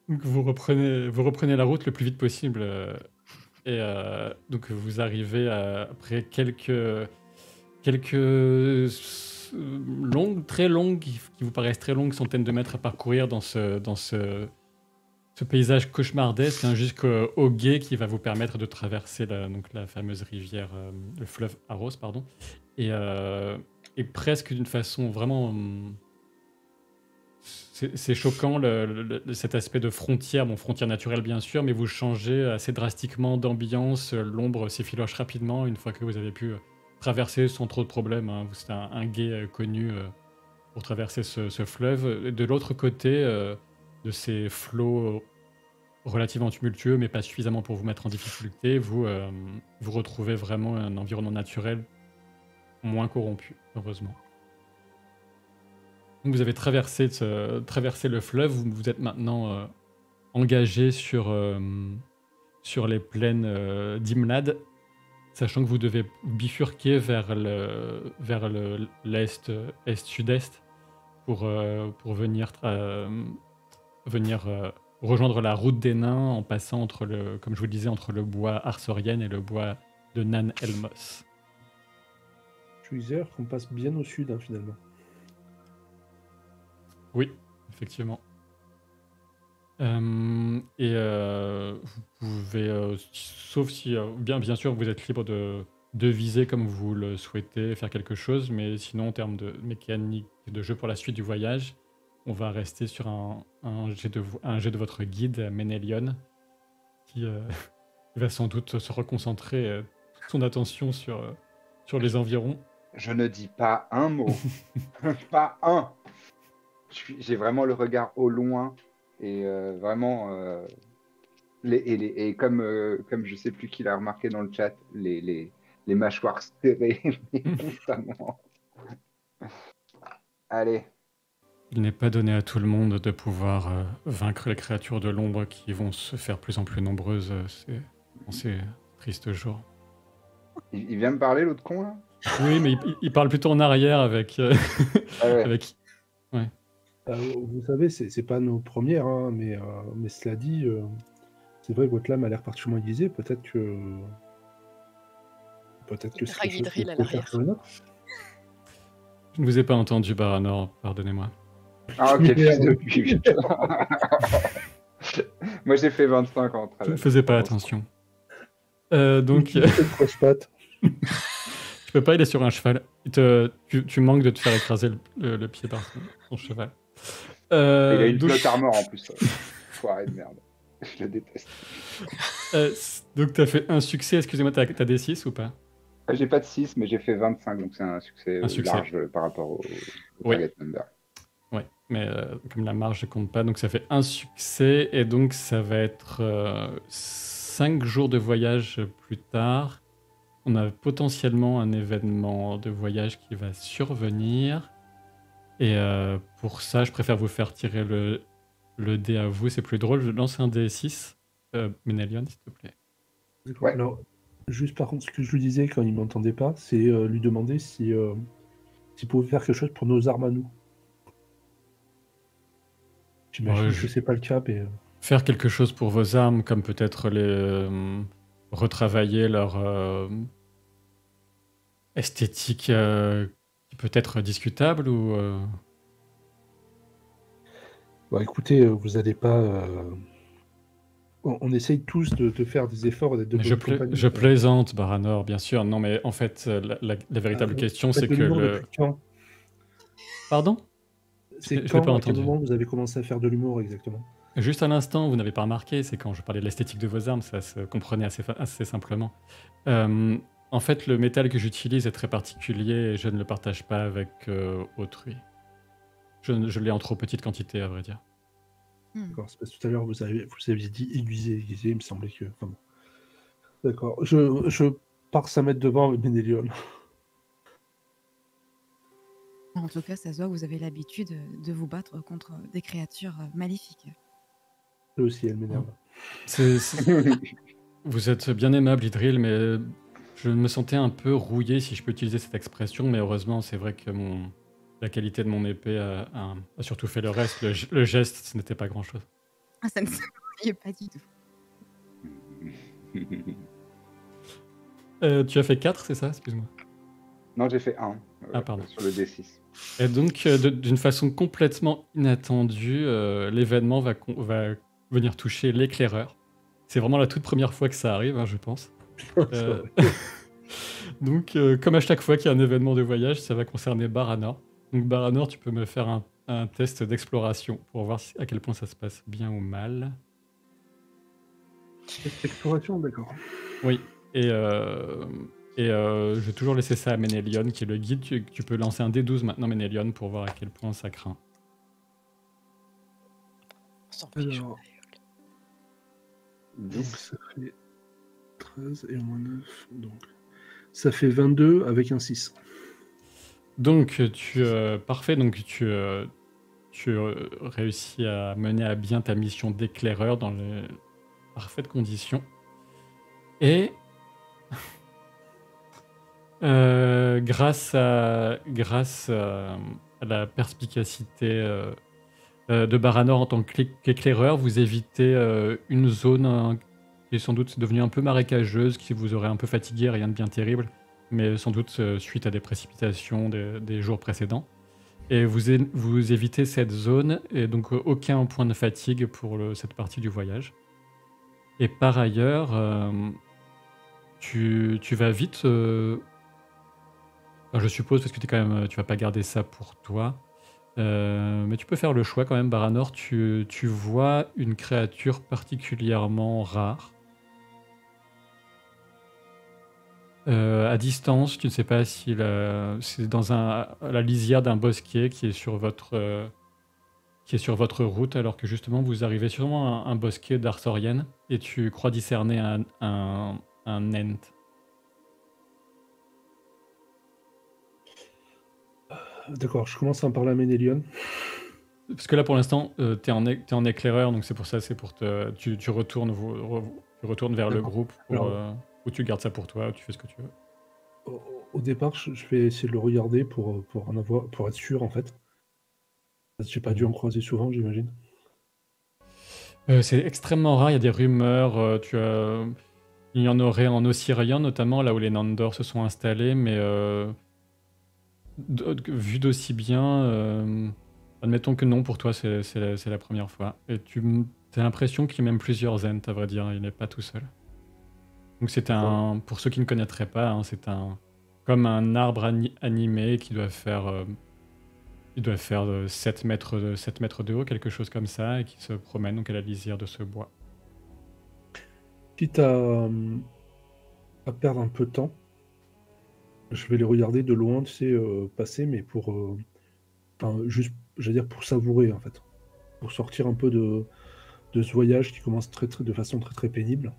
Donc vous reprenez la route le plus vite possible et donc vous arrivez après quelques très longues, qui vous paraissent très longues, centaines de mètres à parcourir ce paysage cauchemardesque, hein, jusqu'au gué qui va vous permettre de traverser donc la fameuse rivière, le fleuve Aros, pardon. Et, euh, et presque d'une façon vraiment... c'est choquant cet aspect de frontière, bon, frontière naturelle bien sûr, mais vous changez assez drastiquement d'ambiance, l'ombre s'effiloche rapidement une fois que vous avez pu traverser sans trop de problèmes, hein. C'est un gué connu pour traverser ce fleuve. Et de l'autre côté de ces flots relativement tumultueux, mais pas suffisamment pour vous mettre en difficulté, vous retrouvez vraiment un environnement naturel moins corrompu, heureusement. Donc vous avez traversé le fleuve, vous êtes maintenant engagé sur les plaines d'Imlad, sachant que vous devez bifurquer vers l'est, est-sud-est pour venir rejoindre la route des nains en passant comme je vous le disais, entre le bois Arsorienne et le bois de Nan Elmos. Je suis sûr qu'on passe bien au sud, hein, finalement. Oui, effectivement. Vous pouvez, sauf si, bien sûr, vous êtes libre de viser comme vous le souhaitez, faire quelque chose, mais sinon, en termes de mécanique de jeu pour la suite du voyage, on va rester sur un jet de votre guide, Ménélion, qui va sans doute se reconcentrer toute son attention sur les environs. Je ne dis pas un mot. Pas un. J'ai vraiment le regard au loin et vraiment et comme je sais plus qui l'a remarqué dans le chat, les mâchoires serrées constamment. Allez. Il n'est pas donné à tout le monde de pouvoir vaincre les créatures de l'ombre qui vont se faire plus en plus nombreuses dans ces tristes jours. Il vient me parler, l'autre con, là? Oui, mais il parle plutôt en arrière avec... Ah ouais. avec... Ouais. Vous savez, c'est pas nos premières, hein, mais cela dit, c'est vrai que votre lame a l'air particulièrement aiguisée. Peut-être que c'est quelque chose Draguidrill qu'on à peut faire l'arrière. sur une autre. Je ne vous ai pas entendu, Baranor, pardonnez-moi. Ah, ok, fils de pute. Moi, j'ai fait 25 ans. Je ne faisais pas attention. Donc... Croche-patte. Tu peux pas, il est sur un cheval. Tu manques de te faire écraser le pied par son cheval. Il a une donc... plot armor en plus. Foiré de merde. Je le déteste. Donc tu as fait un succès, excusez-moi, t'as des 6 ou pas? J'ai pas de 6, mais j'ai fait 25, donc c'est un succès large par rapport au target number. Ouais, mais comme la marge ne compte pas, donc ça fait un succès, et donc ça va être 5 jours de voyage plus tard. On a potentiellement un événement de voyage qui va survenir. Et pour ça, je préfère vous faire tirer le dé à vous, c'est plus drôle. Je lance un dé 6. Ménélion, s'il te plaît. Ouais. Alors, juste par contre, ce que je lui disais quand il ne m'entendait pas, c'est lui demander s'il pouvait faire quelque chose pour nos armes à nous. J'imagine que c'est pas le cas, mais... Faire quelque chose pour vos armes, comme peut-être retravailler leur esthétique qui peut être discutable ou... Bah écoutez, vous n'allez pas... On essaye tous de faire des efforts et de je plaisante, Baranor, bien sûr. Non, mais en fait, la véritable question, c'est que le... Pardon? C'est quand, à quel moment vous avez commencé à faire de l'humour, exactement? Juste à l'instant, vous n'avez pas remarqué, c'est quand je parlais de l'esthétique de vos armes, ça se comprenait assez simplement. En fait, le métal que j'utilise est très particulier et je ne le partage pas avec autrui. Je l'ai en trop petite quantité, à vrai dire. D'accord, c'est parce que tout à l'heure, vous aviez dit aiguisé, il me semblait que... Enfin, bon. D'accord, je pars 5 mètres devant avec Ménélion. En tout cas, ça se voit que vous avez l'habitude de vous battre contre des créatures maléfiques. Eux aussi, elle m'énerve. Vous êtes bien aimable, Idril, mais je me sentais un peu rouillé, si je peux utiliser cette expression, mais heureusement, c'est vrai que la qualité de mon épée a surtout fait le reste. Le geste, ce n'était pas grand-chose. Ah, ça ne se voyait pas du tout. Tu as fait 4, c'est ça? Excuse-moi. Non, j'ai fait 1 Ah, pardon. sur le D6. Et donc, d'une façon complètement inattendue, l'événement va venir toucher l'éclaireur. C'est vraiment la toute première fois que ça arrive, hein, je pense. Euh, Donc, comme à chaque fois qu'il y a un événement de voyage, ça va concerner Baranor. Donc, Baranor, tu peux me faire un test d'exploration pour voir à quel point ça se passe bien ou mal. Exploration, d'accord. Oui, et je vais toujours laisser ça à Ménélion, qui est le guide. Tu peux lancer un D12 maintenant, Ménélion, pour voir à quel point ça craint. On s'en fiche. Alors, donc 10. ça fait 13 et moins 9, donc ça fait 22 avec un 6. Donc, parfait. Donc, tu réussis à mener à bien ta mission d'éclaireur dans les parfaites conditions. Et grâce à la perspicacité de Baranor en tant qu'éclaireur, vous évitez une zone qui est sans doute devenue un peu marécageuse, qui vous aurait un peu fatigué, rien de bien terrible, mais sans doute suite à des précipitations des jours précédents. Et vous évitez cette zone, et donc aucun point de fatigue pour cette partie du voyage. Et par ailleurs, tu vas vite... je suppose, parce que tu vas pas garder ça pour toi. Mais tu peux faire le choix quand même, Baranor. Tu vois une créature particulièrement rare. À distance, tu ne sais pas si c'est dans la lisière d'un bosquet qui est sur votre route, alors que justement vous arrivez sûrement à un bosquet d'Arthorienne et tu crois discerner un Ent. D'accord, je commence à en parler à Ménélion. Parce que là pour l'instant t'es en éclaireur, donc c'est pour ça, tu retournes vers le D'accord. groupe Alors- ou tu gardes ça pour toi, ou tu fais ce que tu veux. Au départ, je vais essayer de le regarder pour être sûr en fait. J'ai pas dû en croiser souvent, j'imagine. C'est extrêmement rare, il y a des rumeurs, il y en aurait en Ossirian notamment, là où les Nandor se sont installés, mais vu d'aussi bien, admettons que non, pour toi c'est la première fois. Et tu as l'impression qu'il y a même plusieurs Ents, à vrai dire, il n'est pas tout seul. Donc pour ceux qui ne connaîtraient pas, hein, c'est comme un arbre animé qui doit faire... il doit faire 7 mètres de haut, quelque chose comme ça, et qui se promène donc à la lisière de ce bois. Quitte à perdre un peu de temps, je vais les regarder de loin, tu sais, passer, mais juste, j'allais dire pour savourer en fait. Pour sortir un peu de ce voyage qui commence de façon très très pénible.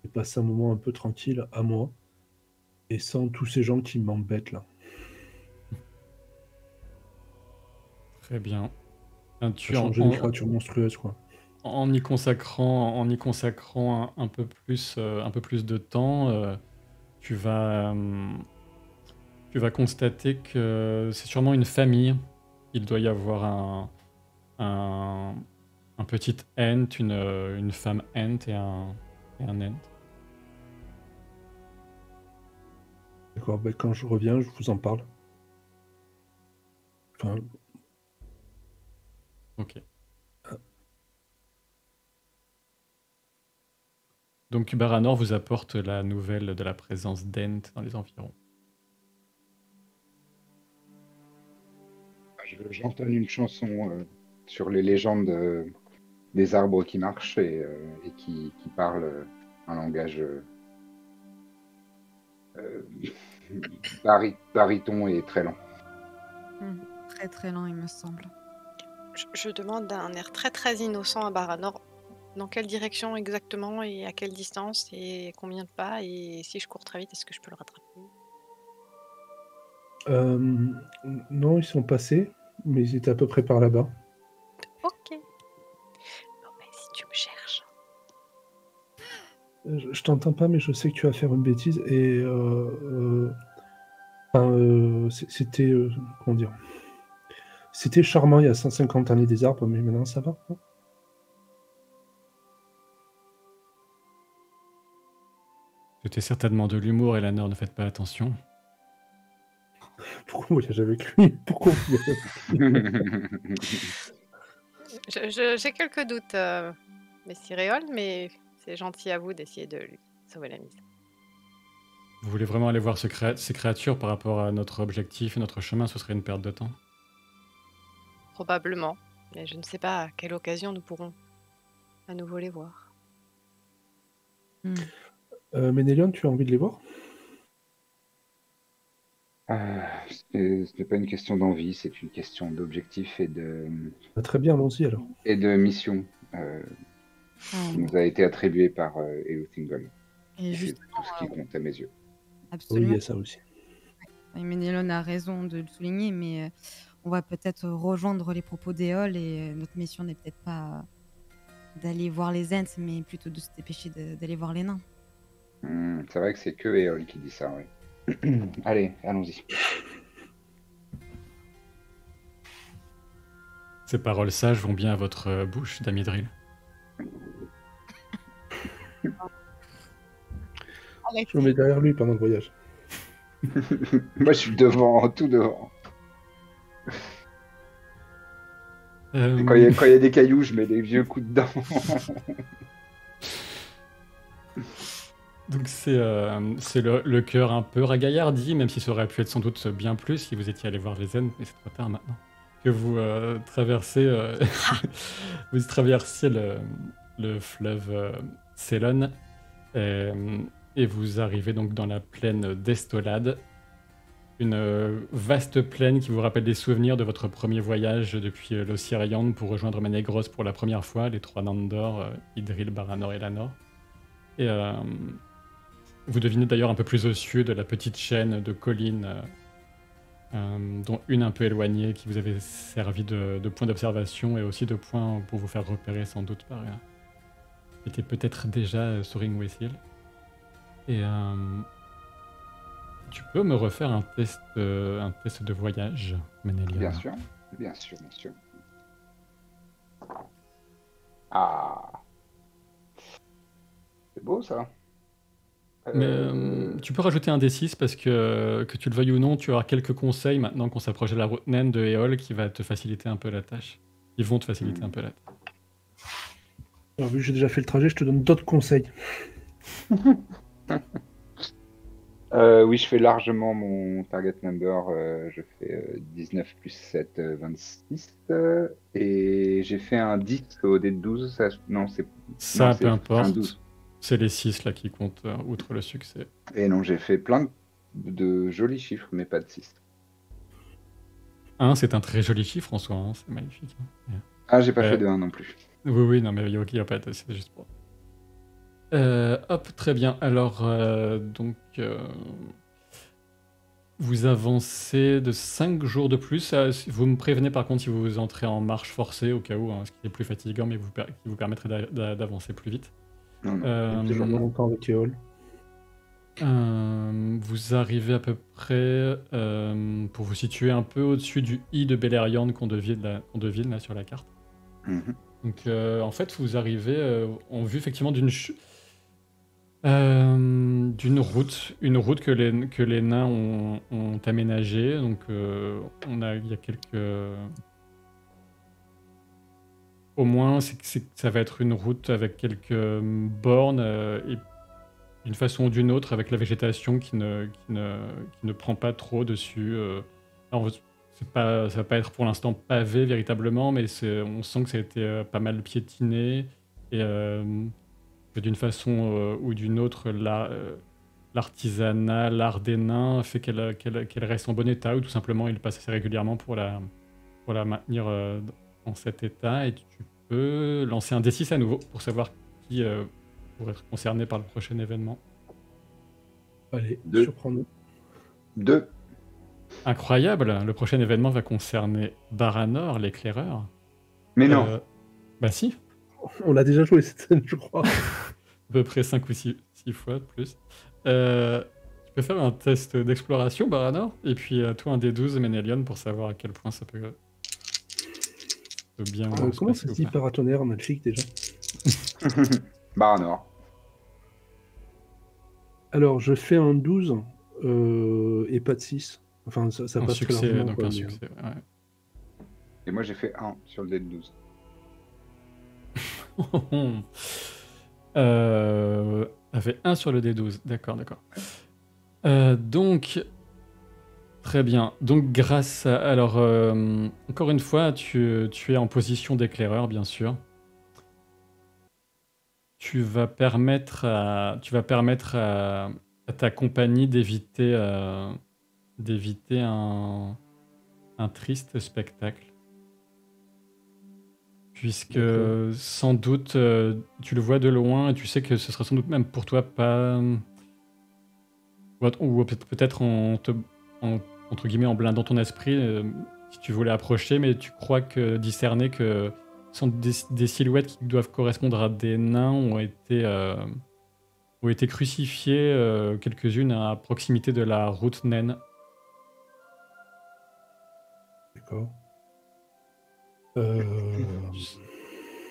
Et passer un moment un peu tranquille à moi. Et sans tous ces gens qui m'embêtent là. Très bien. Changer des créatures monstrueuses quoi. En y consacrant un peu plus de temps, tu vas constater que c'est sûrement une famille. Il doit y avoir un petit Ent, une femme Ent et un Ent. D'accord, bah, quand je reviens, je vous en parle. Enfin, Ok. Donc Baranor vous apporte la nouvelle de la présence d'Ent dans les environs. J'entends une chanson sur les légendes des arbres qui marchent et qui parlent un langage baryton et très lent. Très très lent, il me semble. Je demande d'un air très très innocent à Baranor dans quelle direction exactement et à quelle distance et combien de pas, et si je cours très vite, est-ce que je peux le rattraper? non, ils sont passés, mais ils étaient à peu près par là-bas. Ok. Bon, ben, si tu me cherches. Je t'entends pas, mais je sais que tu vas faire une bêtise et c'était comment dire? C'était charmant il y a 150 années des arbres, mais maintenant ça va, hein? C'était certainement de l'humour, Eleanor, ne faites pas attention. Pourquoi on voyage avec lui? Pourquoi on voyage avec lui? J'ai quelques doutes, Messie Réole, mais c'est gentil à vous d'essayer de lui sauver la mise. Vous voulez vraiment aller voir ces créatures par rapport à notre objectif et notre chemin, ce serait une perte de temps. Probablement, mais je ne sais pas à quelle occasion nous pourrons à nouveau les voir. Ménélion, tu as envie de les voir? Ce n'est pas une question d'envie, c'est une question d'objectif et Très bien, allons-y alors. de mission qui nous a été attribuée par Eluthingol. Et C'est juste, tout ce qui compte à mes yeux. Oui, absolument. il y a ça aussi. Ménélon a raison de le souligner, mais on va peut-être rejoindre les propos d'Éole et notre mission n'est peut-être pas d'aller voir les Ents, mais plutôt de se dépêcher d'aller voir les nains. C'est vrai que c'est que Eol qui dit ça, oui. Allez, allons-y. Ces paroles sages vont bien à votre bouche, Damidril. Je me mets derrière lui pendant le voyage. Moi, je suis devant, tout devant. Et quand il y a des cailloux, je mets des vieux coups dedans. Donc c'est le cœur un peu ragaillardi, même si ça aurait pu être sans doute bien plus si vous étiez allé voir les Ents, mais c'est trop tard maintenant. Que vous traversez, vous traversiez le fleuve Célon et vous arrivez donc dans la plaine d'Estolade, une vaste plaine qui vous rappelle des souvenirs de votre premier voyage depuis l'Ossiriande pour rejoindre Ménégros pour la première fois, les trois Nandor, Idril, Baranor et Lanor. Et vous devinez d'ailleurs un peu plus au sud la petite chaîne de collines, dont une un peu éloignée, qui vous avait servi de point d'observation et aussi de point pour vous faire repérer sans doute par... qui était peut-être déjà Soring Wessil. Et tu peux me refaire un test de voyage, Ménélion? Bien sûr, bien sûr, bien sûr. Ah, c'est beau ça. Mais tu peux rajouter un D6 parce que tu le veuilles ou non, tu auras quelques conseils maintenant qu'on s'approche de la route naine de Éole qui va te faciliter un peu la tâche. Ils vont te faciliter un peu la tâche. Alors, vu que j'ai déjà fait le trajet, je te donne d'autres conseils. Oui, je fais largement mon target number. Je fais 19 plus 7, 26. Et j'ai fait un 10 au dé de 12. Non, c'est Ça, peu un importe. 12. C'est les 6 là qui comptent, outre le succès. Et non, j'ai fait plein de jolis chiffres, mais pas de 6. 1, c'est un très joli chiffre en soi, hein, c'est magnifique. Hein. Ah, j'ai pas fait de 1 non plus. Oui, non, mais il n'y a pas de... C'est juste pour... hop, très bien. Alors, vous avancez de 5 jours de plus. Vous me prévenez par contre si vous entrez en marche forcée, au cas où, hein, ce qui est plus fatigant, mais qui vous permettrait d'avancer plus vite. Non. Toujours moins longtemps avec Éole. Vous arrivez à peu près, pour vous situer un peu au-dessus du I de Beleriand qu'on devine là sur la carte. Mhm. Donc en fait, vous arrivez en vue effectivement d'une route, une route que les nains ont aménagée. Donc il y a quelques... Au moins, ça va être une route avec quelques bornes et d'une façon ou d'une autre avec la végétation qui ne prend pas trop dessus. Alors, ça va pas être pour l'instant pavé véritablement, mais on sent que ça a été pas mal piétiné et que d'une façon ou d'une autre, l'artisanat, l'art des nains fait qu'elle reste en bon état, ou tout simplement il passe assez régulièrement pour la maintenir dans cet état. Et tu peux lancer un D6 à nouveau pour savoir qui pour être concerné par le prochain événement. Allez, 2. surprends-nous. 2. Incroyable, le prochain événement va concerner Baranor, l'éclaireur. Mais non. Bah si, On l'a déjà joué cette scène, je crois. à peu près 5 ou 6 fois de plus. Tu peux faire un test d'exploration, Baranor, et puis toi un D12, Ménélion, pour savoir à quel point ça peut bien... Comment ça se dit paratonnerre en elfique déjà? Baranor. Alors, je fais un 12 et pas de 6. Enfin, ça Un passe très succès, largement, donc quoi, un mais, succès, ouais. Et moi, j'ai fait 1 sur le dé de 12. Ça fait 1 sur le D12, d'accord, d'accord. Donc, très bien. Donc, grâce à... Alors, encore une fois, tu es en position d'éclaireur, bien sûr. Tu vas permettre à ta compagnie d'éviter un triste spectacle. Puisque D'accord. sans doute, tu le vois de loin et tu sais que ce sera sans doute même pour toi pas... Ou peut-être entre guillemets en blindant ton esprit, si tu voulais approcher, mais tu crois que discerner que sont des silhouettes qui doivent correspondre à des nains ont été crucifiées, quelques-unes à proximité de la route naine. D'accord. Euh,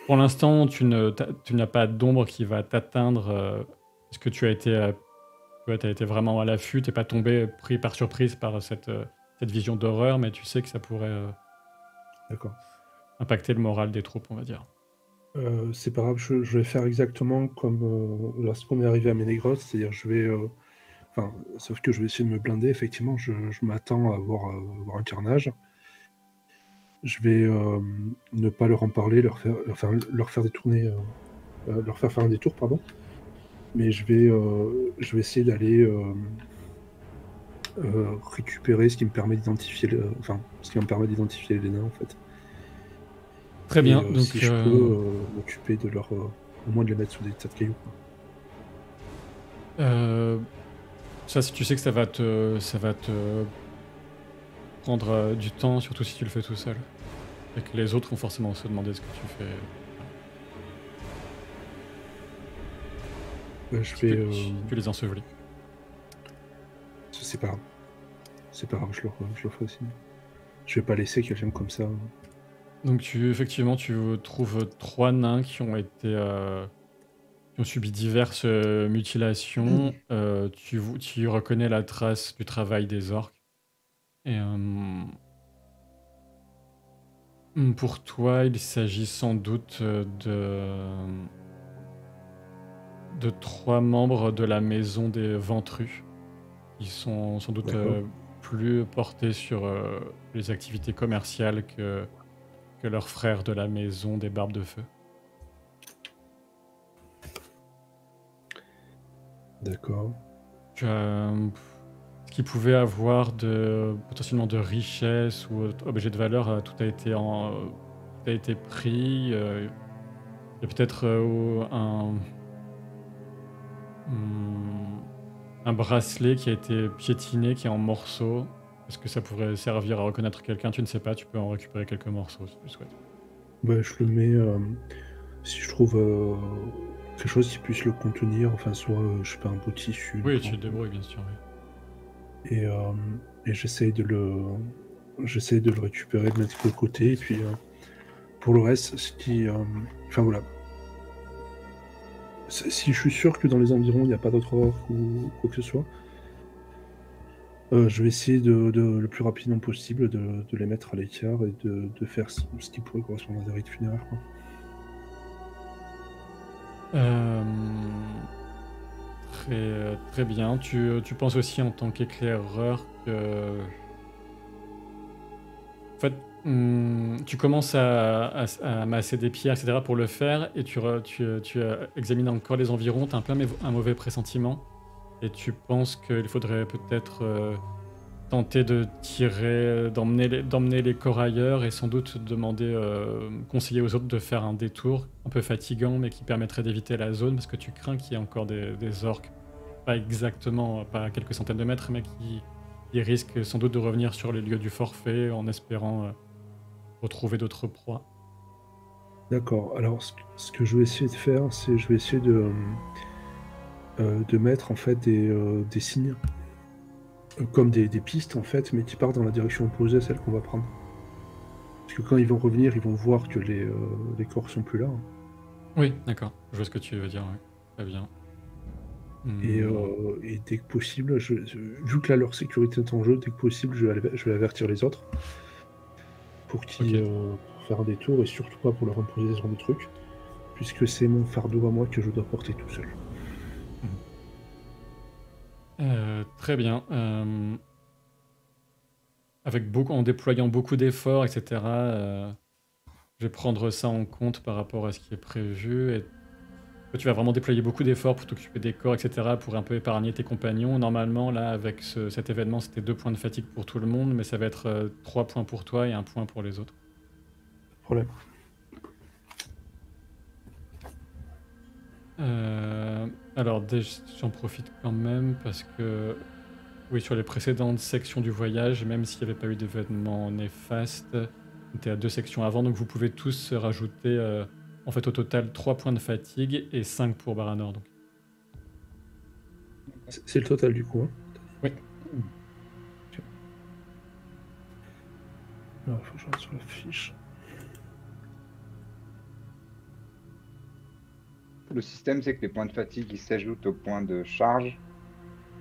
Pour l'instant, tu n'as pas d'ombre qui va t'atteindre, parce que tu as été vraiment à l'affût, t'es pas tombé pris par surprise par cette vision d'horreur, mais tu sais que ça pourrait D'accord. impacter le moral des troupes, on va dire. C'est pas grave, je vais faire exactement comme lorsqu'on est arrivé à Ménégros, c'est-à-dire je vais... Enfin, sauf que je vais essayer de me blinder, effectivement, je m'attends à voir un carnage. Je vais ne pas leur en parler, leur faire détourner, leur faire un détour, pardon. Mais je vais essayer d'aller récupérer ce qui me permet d'identifier ce qui va me permettre d'identifier les nains, en fait. Très Et bien, donc si je peux m'occuper de leur... au moins de les mettre sous des tas de cailloux, quoi. ça, si tu sais que ça va te prendre du temps, surtout si tu le fais tout seul. Et que les autres vont forcément se demander ce que tu fais. Je vais... Tu les ensevelis. c'est pas grave. C'est pas grave, je leur ferai signe. Je vais pas laisser quelqu'un comme ça. Donc effectivement, tu trouves 3 nains qui ont subi diverses mutilations. Tu reconnais la trace du travail des orques. Et pour toi, il s'agit sans doute de 3 membres de la maison des Ventrus, qui sont sans doute plus portés sur les activités commerciales que leurs frères de la maison des Barbes de Feu. D'accord. Tu as ce qui pouvait avoir potentiellement de richesse ou objet de valeur, tout a été pris. Il y a peut-être un bracelet qui a été piétiné, qui est en morceaux. Est-ce que ça pourrait servir à reconnaître quelqu'un? Tu ne sais pas, tu peux en récupérer quelques morceaux si tu le souhaites. Ouais, je le mets... si je trouve quelque chose qui puisse le contenir, enfin, soit, je sais pas, un beau tissu. Oui, tu te débrouilles, bien sûr, oui. Et j'essaye de le récupérer, de le mettre de côté, et puis pour le reste, enfin voilà. Si je suis sûr que dans les environs, il n'y a pas d'autres orques ou quoi que ce soit, je vais essayer le plus rapidement possible de les mettre à l'écart et de faire ce qui pourrait correspondre à des rites funéraires, quoi. Très bien. Tu penses aussi en tant qu'éclaireur que... En fait, tu commences à amasser des pierres, etc. pour le faire, et tu examines encore les environs, tu as un mauvais pressentiment, et tu penses qu'il faudrait peut-être tenter de d'emmener les corps ailleurs, et sans doute demander, conseiller aux autres de faire un détour un peu fatigant, mais qui permettrait d'éviter la zone, parce que tu crains qu'il y ait encore des orques, pas exactement, pas à quelques centaines de mètres, mais qui risquent sans doute de revenir sur les lieux du forfait en espérant retrouver d'autres proies. D'accord. Alors, ce que je vais essayer de faire, c'est je vais essayer de mettre en fait des signes, comme des pistes en fait, mais qui partent dans la direction opposée à celle qu'on va prendre. Parce que quand ils vont revenir, ils vont voir que les corps sont plus là. Oui, d'accord. Je vois ce que tu veux dire, oui. Très bien. Et dès que possible, vu que là leur sécurité est en jeu, dès que possible, je vais avertir les autres pour qu'ils pour faire un détour et surtout pas pour leur imposer ce genre de trucs, puisque c'est mon fardeau à moi que je dois porter tout seul. Très bien. En déployant beaucoup d'efforts, etc., je vais prendre ça en compte par rapport à ce qui est prévu. Et toi, tu vas vraiment déployer beaucoup d'efforts pour t'occuper des corps, etc., pour un peu épargner tes compagnons. Normalement, là, avec cet événement, c'était 2 points de fatigue pour tout le monde, mais ça va être 3 points pour toi et 1 point pour les autres. Pas de problème. Alors, j'en profite quand même parce que, oui, sur les précédentes sections du voyage, même s'il n'y avait pas eu d'événement néfaste, on était à 2 sections avant, donc vous pouvez tous rajouter, en fait, au total 3 points de fatigue et 5 pour Baranor. Donc. C'est le total du coup. Hein. Oui. Ok. Alors, il faut que je regarde sur la fiche. Le système, c'est que les points de fatigue ils s'ajoutent aux points de charge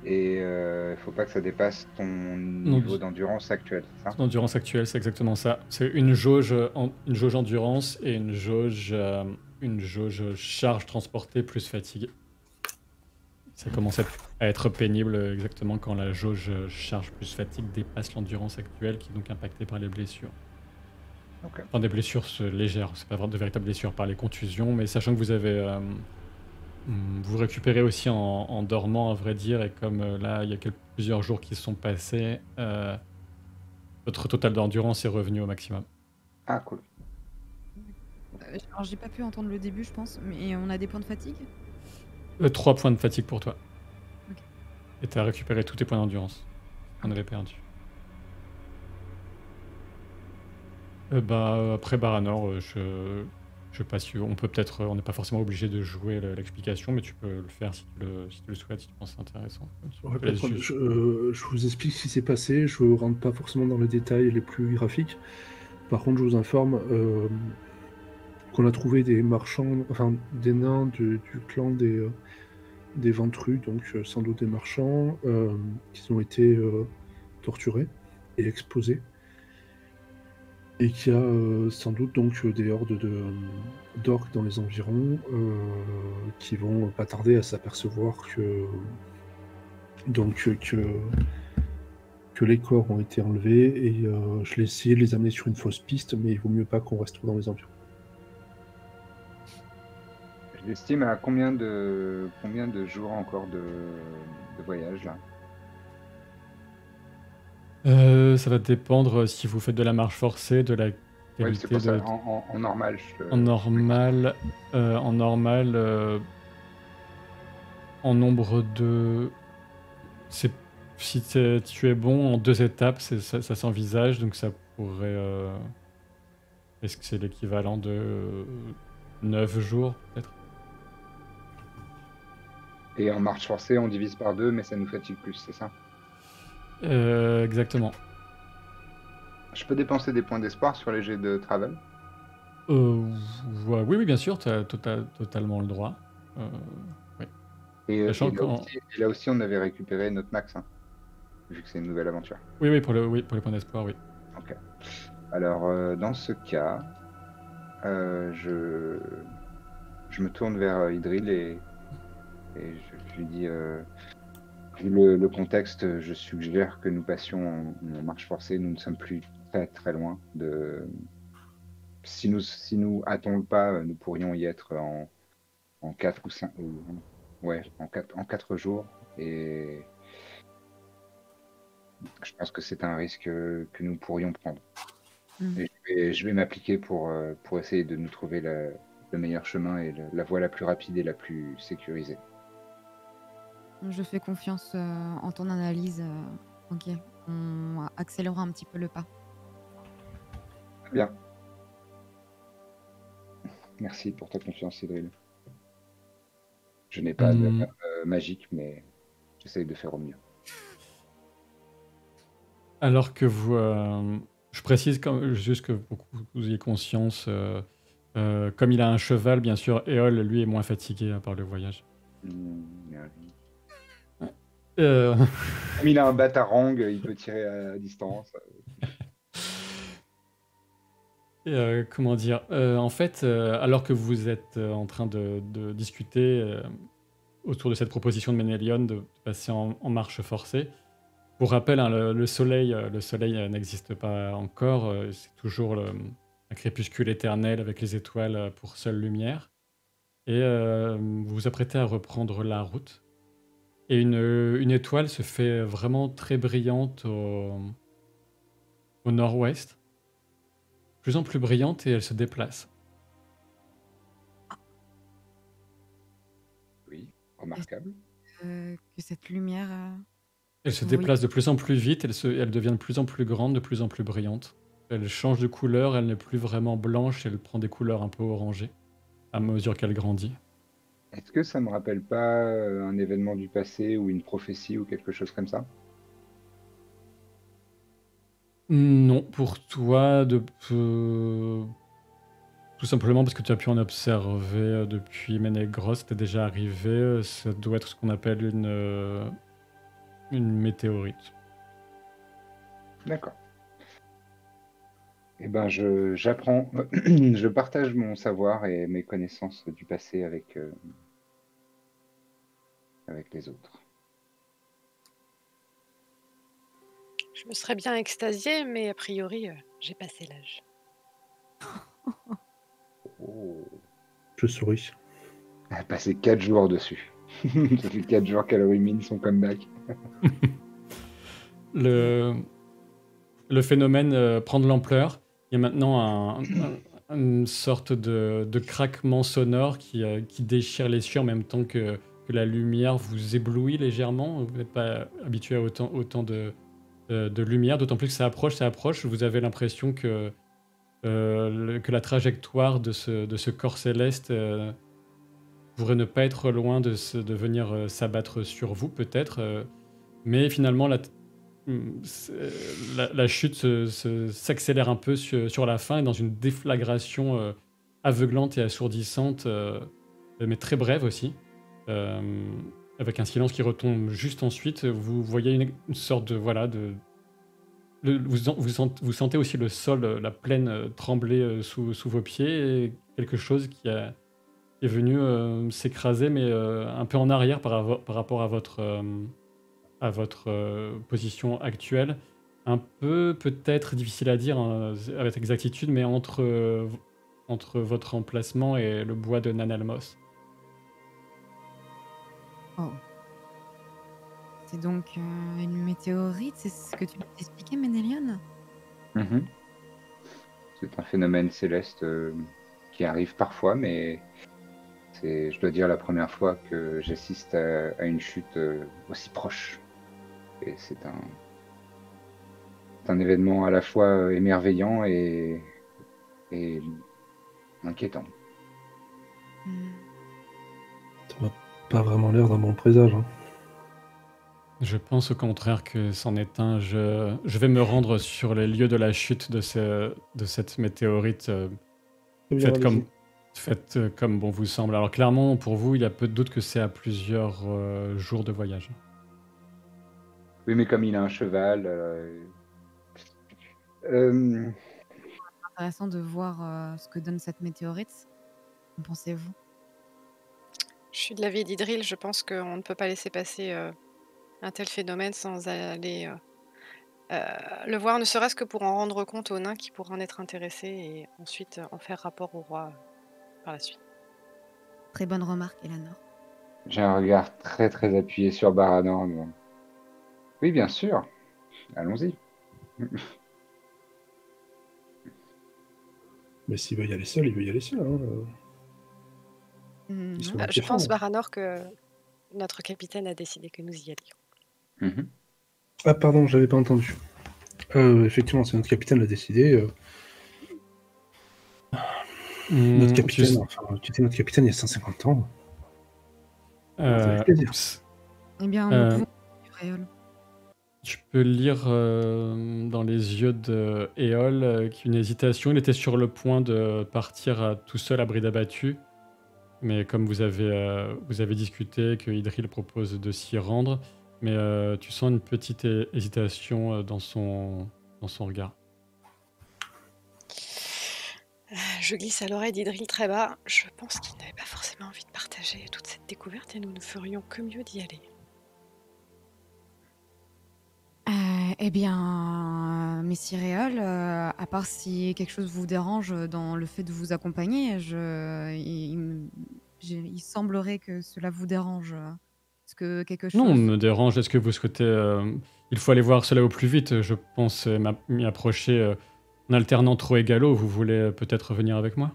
et il faut pas que ça dépasse ton niveau d'endurance actuel, c'est ça? L'endurance actuelle, c'est exactement ça. C'est une jauge endurance et une jauge charge transportée plus fatigue. Ça commence à être pénible exactement quand la jauge charge plus fatigue dépasse l'endurance actuelle qui est donc impactée par les blessures. Ok. Enfin, des blessures légères, c'est pas vraiment de véritables blessures par les contusions, mais sachant que vous avez vous récupérez aussi en dormant, à vrai dire, et comme là, il y a plusieurs jours qui se sont passés, votre total d'endurance est revenu au maximum. Ah, cool. Alors, j'ai pas pu entendre le début, je pense, mais on a des points de fatigue? 3 points de fatigue pour toi. Ok. Et tu as récupéré tous tes points d'endurance. On avait perdu. Après Baranor, je passe. On peut peut-être. On n'est pas forcément obligé de jouer l'explication, mais tu peux le faire si tu le souhaites, si tu penses intéressant. Ouais, je vous explique ce qui s'est passé. Je ne rentre pas forcément dans les détails les plus graphiques. Par contre, je vous informe qu'on a trouvé des marchands, enfin des nains du clan des Ventrus, donc sans doute des marchands, qui ont été torturés et exposés. Et qu'il y a sans doute donc des hordes d'orques dans les environs qui vont pas tarder à s'apercevoir que les corps ont été enlevés et je l'ai essayé de les amener sur une fausse piste, mais il vaut mieux pas qu'on reste trop dans les environs. Je l'estime à combien de jours encore de voyage là? Ça va dépendre si vous faites de la marche forcée, de la Oui, qualité c'est pour ça. En normal. En normal, en nombre de... Si tu es bon en 2 étapes, ça s'envisage, donc ça pourrait... Est-ce que c'est l'équivalent de 9 jours, peut-être? Et en marche forcée, on divise par 2, mais ça nous fatigue plus, c'est ça? Exactement. Je peux dépenser des points d'espoir sur les jets de travel? Oui, bien sûr, tu as totalement le droit. Oui. Et là aussi, on avait récupéré notre max, hein, vu que c'est une nouvelle aventure. Oui, pour les points d'espoir, oui. Ok. Alors, dans ce cas, je me tourne vers Idril et je lui dis, vu le contexte, je suggère que nous passions en marche forcée. Nous ne sommes plus très très loin de... Si nous hâtons le pas, nous pourrions y être en 4 ou 5... Ouais, en 4 jours. Et je pense que c'est un risque que nous pourrions prendre. Et je vais m'appliquer pour essayer de nous trouver le meilleur chemin et la voie la plus rapide et la plus sécurisée. Je fais confiance en ton analyse. Ok, on accélérera un petit peu le pas. Bien. Merci pour ta confiance, Idril. Je n'ai pas de magique, mais j'essaye de faire au mieux. Alors que vous... je précise juste que pour que vous ayez conscience, comme il a un cheval, bien sûr, Éole, lui, est moins fatigué par le voyage. Euh, Comme il a un batarang, il peut tirer à distance. comment dire en fait, alors que vous êtes en train de discuter autour de cette proposition de Ménélion de passer en marche forcée, pour rappel, hein, le soleil n'existe pas encore, c'est toujours un crépuscule éternel avec les étoiles pour seule lumière. Et vous vous apprêtez à reprendre la route. Et une étoile se fait vraiment très brillante au nord-ouest, de plus en plus brillante et elle se déplace. Oui, remarquable. Que cette lumière. Elle se Oui. déplace de plus en plus vite, elle devient de plus en plus grande, de plus en plus brillante. Elle change de couleur, elle n'est plus vraiment blanche, elle prend des couleurs un peu orangées à mesure qu'elle grandit. Est-ce que ça me rappelle pas un événement du passé ou une prophétie ou quelque chose comme ça? Non, pour toi, tout simplement parce que tu as pu en observer depuis Ménégros, c'était déjà arrivé, ça doit être ce qu'on appelle une météorite. D'accord. Eh ben, j'apprends, je partage mon savoir et mes connaissances du passé avec les autres. Je me serais bien extasiée, mais a priori, j'ai passé l'âge. Oh. Je souris. Elle a passé 4 jours dessus. Ça fait 4 jours qu'elle rumine son comeback. Le phénomène prend de l'ampleur. Il y a maintenant une sorte de craquement sonore qui déchire les cieux en même temps que la lumière vous éblouit légèrement. Vous n'êtes pas habitué à autant de lumière, d'autant plus que ça approche. Vous avez l'impression que la trajectoire de ce corps céleste pourrait ne pas être loin de venir s'abattre sur vous, peut-être. Mais finalement, la chute s'accélère un peu sur la fin et dans une déflagration aveuglante et assourdissante, mais très brève aussi. euh, Avec un silence qui retombe juste ensuite. Vous voyez une sorte de... Voilà, vous sentez aussi le sol, la plaine trembler sous vos pieds et quelque chose qui est venu s'écraser, mais un peu en arrière par rapport à votre position actuelle. Un peu peut-être difficile à dire hein, avec exactitude, mais entre votre emplacement et le bois de Nanalmos. Oh. C'est donc une météorite, c'est ce que tu m'as expliqué, Ménélion? Mhm. C'est un phénomène céleste qui arrive parfois, mais c'est, je dois dire, la première fois que j'assiste à une chute aussi proche. Et c'est un événement à la fois émerveillant et inquiétant. Ça n'a pas vraiment l'air d'un bon présage. Hein. Je pense au contraire que c'en est un. Je vais me rendre sur les lieux de la chute de cette météorite. Très bien, allez-y. Faites comme bon vous semble. Alors clairement, pour vous, il y a peu de doute que c'est à plusieurs jours de voyage. Oui, mais comme il a un cheval, Intéressant de voir ce que donne cette météorite. Qu'en pensez-vous? Je suis de l'avis d'Idril, je pense qu'on ne peut pas laisser passer un tel phénomène sans aller le voir, ne serait-ce que pour en rendre compte aux nains qui pourraient en être intéressés et ensuite en faire rapport au roi par la suite. Très bonne remarque, Eleanor. j'ai un regard très très appuyé sur Baranor. Mais... Oui, bien sûr. Allons-y. Mais s'il veut y aller seul, il veut y aller seul. Hein. Ils sont Ouais. Je inquiétants. pense, Baranor, que notre capitaine a décidé que nous y allions. Mhm. Ah, pardon, j'avais pas entendu. Effectivement, c'est notre capitaine l'a décidé. Notre capitaine, enfin, tu étais notre capitaine il y a 150 ans. Avec plaisir. Eh bien, nous pouvons suivre Éole. Tu peux lire dans les yeux de Éole qu'une hésitation. Il était sur le point de partir tout seul à bride abattue. Mais comme vous avez discuté, que Idril propose de s'y rendre, mais tu sens une petite hésitation dans son regard. Je glisse à l'oreille d'Idril très bas. Je pense qu'il n'avait pas forcément envie de partager toute cette découverte et nous ne ferions que mieux d'y aller. Eh bien, Messie Réol, à part si quelque chose vous dérange dans le fait de vous accompagner, il semblerait que cela vous dérange. Est-ce que quelque Non, chose... me dérange. Est-ce que vous souhaitez... il faut aller voir cela au plus vite. Je pense m'y approcher en alternant trop et galop. Vous voulez peut-être venir avec moi?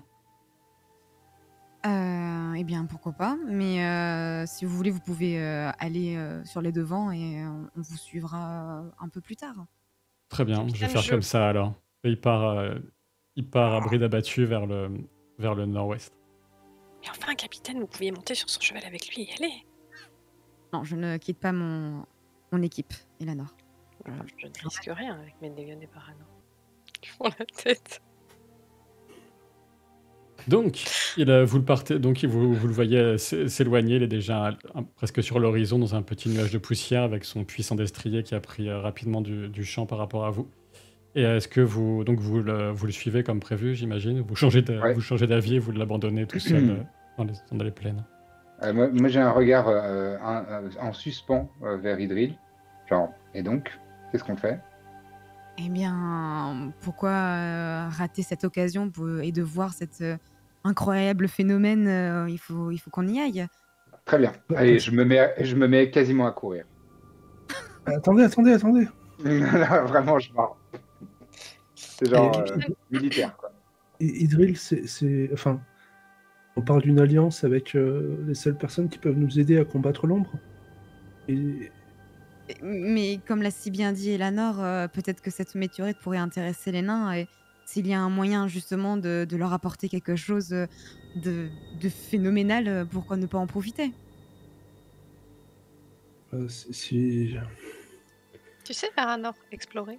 Eh bien, pourquoi pas. Mais si vous voulez, vous pouvez aller sur les devants et on vous suivra un peu plus tard. Très bien, je vais Capitaine, faire comme ça alors. Et il part à bride abattue vers le nord-ouest. Et enfin, capitaine, vous pouviez monter sur son cheval avec lui et y aller. Non, je ne quitte pas mon équipe, Eleanor. Je ne risque rien avec mes dégaines et parano. Ils font la tête. Donc, vous le voyez s'éloigner. Il est déjà presque sur l'horizon dans un petit nuage de poussière avec son puissant destrier qui a pris rapidement du champ par rapport à vous. Et est-ce que vous le suivez comme prévu, j'imagine? Vous changez d'avis et vous l'abandonnez tout seul dans les plaines? Moi j'ai un regard en suspens vers Idril. Genre, et donc, qu'est-ce qu'on fait? Eh bien, pourquoi rater cette occasion et de voir cet incroyable phénomène il faut qu'on y aille. Très bien. Allez, je me mets quasiment à courir. Attendez. Là, vraiment, je pars. C'est genre militaire, quoi. Idril, enfin, on parle d'une alliance avec les seules personnes qui peuvent nous aider à combattre l'ombre. Mais comme l'a si bien dit Eleanor, peut-être que cette météorite pourrait intéresser les nains et s'il y a un moyen justement de leur apporter quelque chose de phénoménal, pourquoi ne pas en profiter? Si... Tu sais, Paranor, explorer.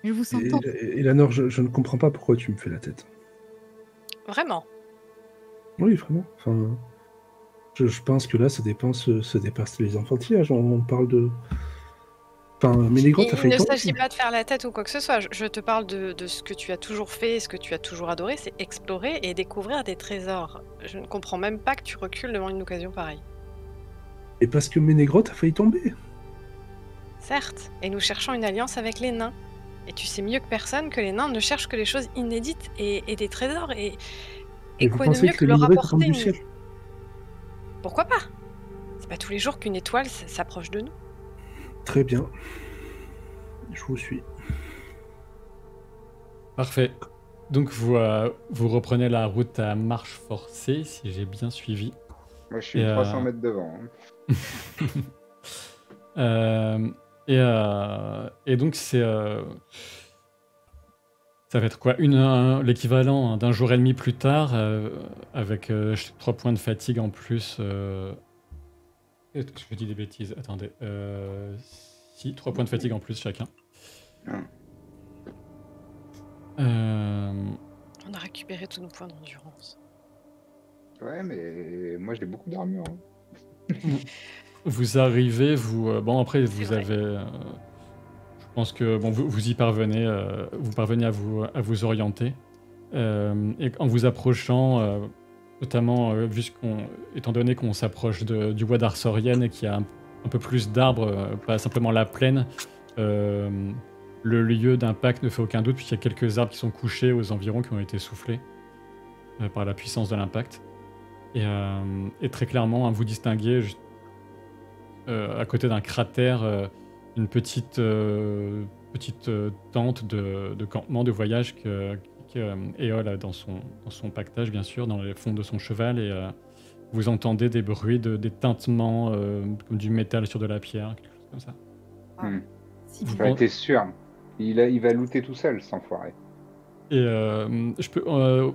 Je vous sens tant. Eleanor, je ne comprends pas pourquoi tu me fais la tête. Vraiment? Oui, vraiment. Enfin, je pense que là, ça dépasse les enfantillages. On parle de... Enfin, Ménégrotte a Il failli ne tomber. s'agit pas de faire la tête ou quoi que ce soit. Je te parle de ce que tu as toujours fait, ce que tu as toujours adoré, c'est explorer et découvrir des trésors. Je ne comprends même pas que tu recules devant une occasion pareille. Et parce que Ménégrotte a failli tomber. Certes, et nous cherchons une alliance avec les nains. Et tu sais mieux que personne que les nains ne cherchent que les choses inédites et des trésors. Et vous quoi de pensez mieux que que les leur minerais tombent apporter du ciel? Pourquoi pas? C'est pas tous les jours qu'une étoile s'approche de nous. Très bien. Je vous suis. Parfait. Donc vous reprenez la route à marche forcée, si j'ai bien suivi. Moi, je suis 300 mètres devant. Et donc c'est... ça va être quoi? L'équivalent d'un jour et demi plus tard, avec 3 points de fatigue en plus. Je dis des bêtises, attendez. Si, 3 points de fatigue en plus chacun. On a récupéré tous nos points d'endurance. Ouais, mais moi j'ai beaucoup d'armure. Vous arrivez, bon après vous vrai. avez... je pense que bon, vous y parvenez, vous parvenez à vous orienter. Et en vous approchant, notamment étant donné qu'on s'approche du bois d'Arsorienne et qu'il y a un peu plus d'arbres, pas simplement la plaine, le lieu d'impact ne fait aucun doute puisqu'il y a quelques arbres qui sont couchés aux environs qui ont été soufflés par la puissance de l'impact. Et très clairement, vous distinguez à côté d'un cratère une petite tente de campement, de voyage que Éole a dans son pactage, bien sûr, dans les fonds de son cheval. Et vous entendez des bruits, des tintements comme du métal sur de la pierre, quelque chose comme ça. T'es sûr? Il va looter tout seul, cet enfoiré. Et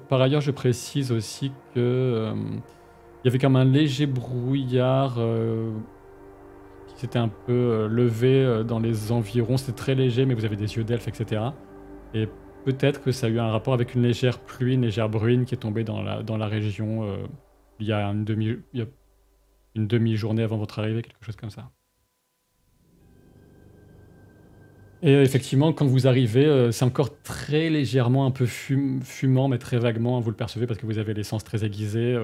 par ailleurs, je précise aussi que il y avait comme un léger brouillard qui s'était un peu levé dans les environs. C'était très léger, mais vous avez des yeux d'elfe, etc. Et peut-être que ça a eu un rapport avec une légère pluie, une légère bruine qui est tombée dans la région il y a une demi-journée avant votre arrivée, quelque chose comme ça. Et effectivement, quand vous arrivez, c'est encore très légèrement un peu fumant, mais très vaguement, hein, vous le percevez parce que vous avez l'essence très aiguisée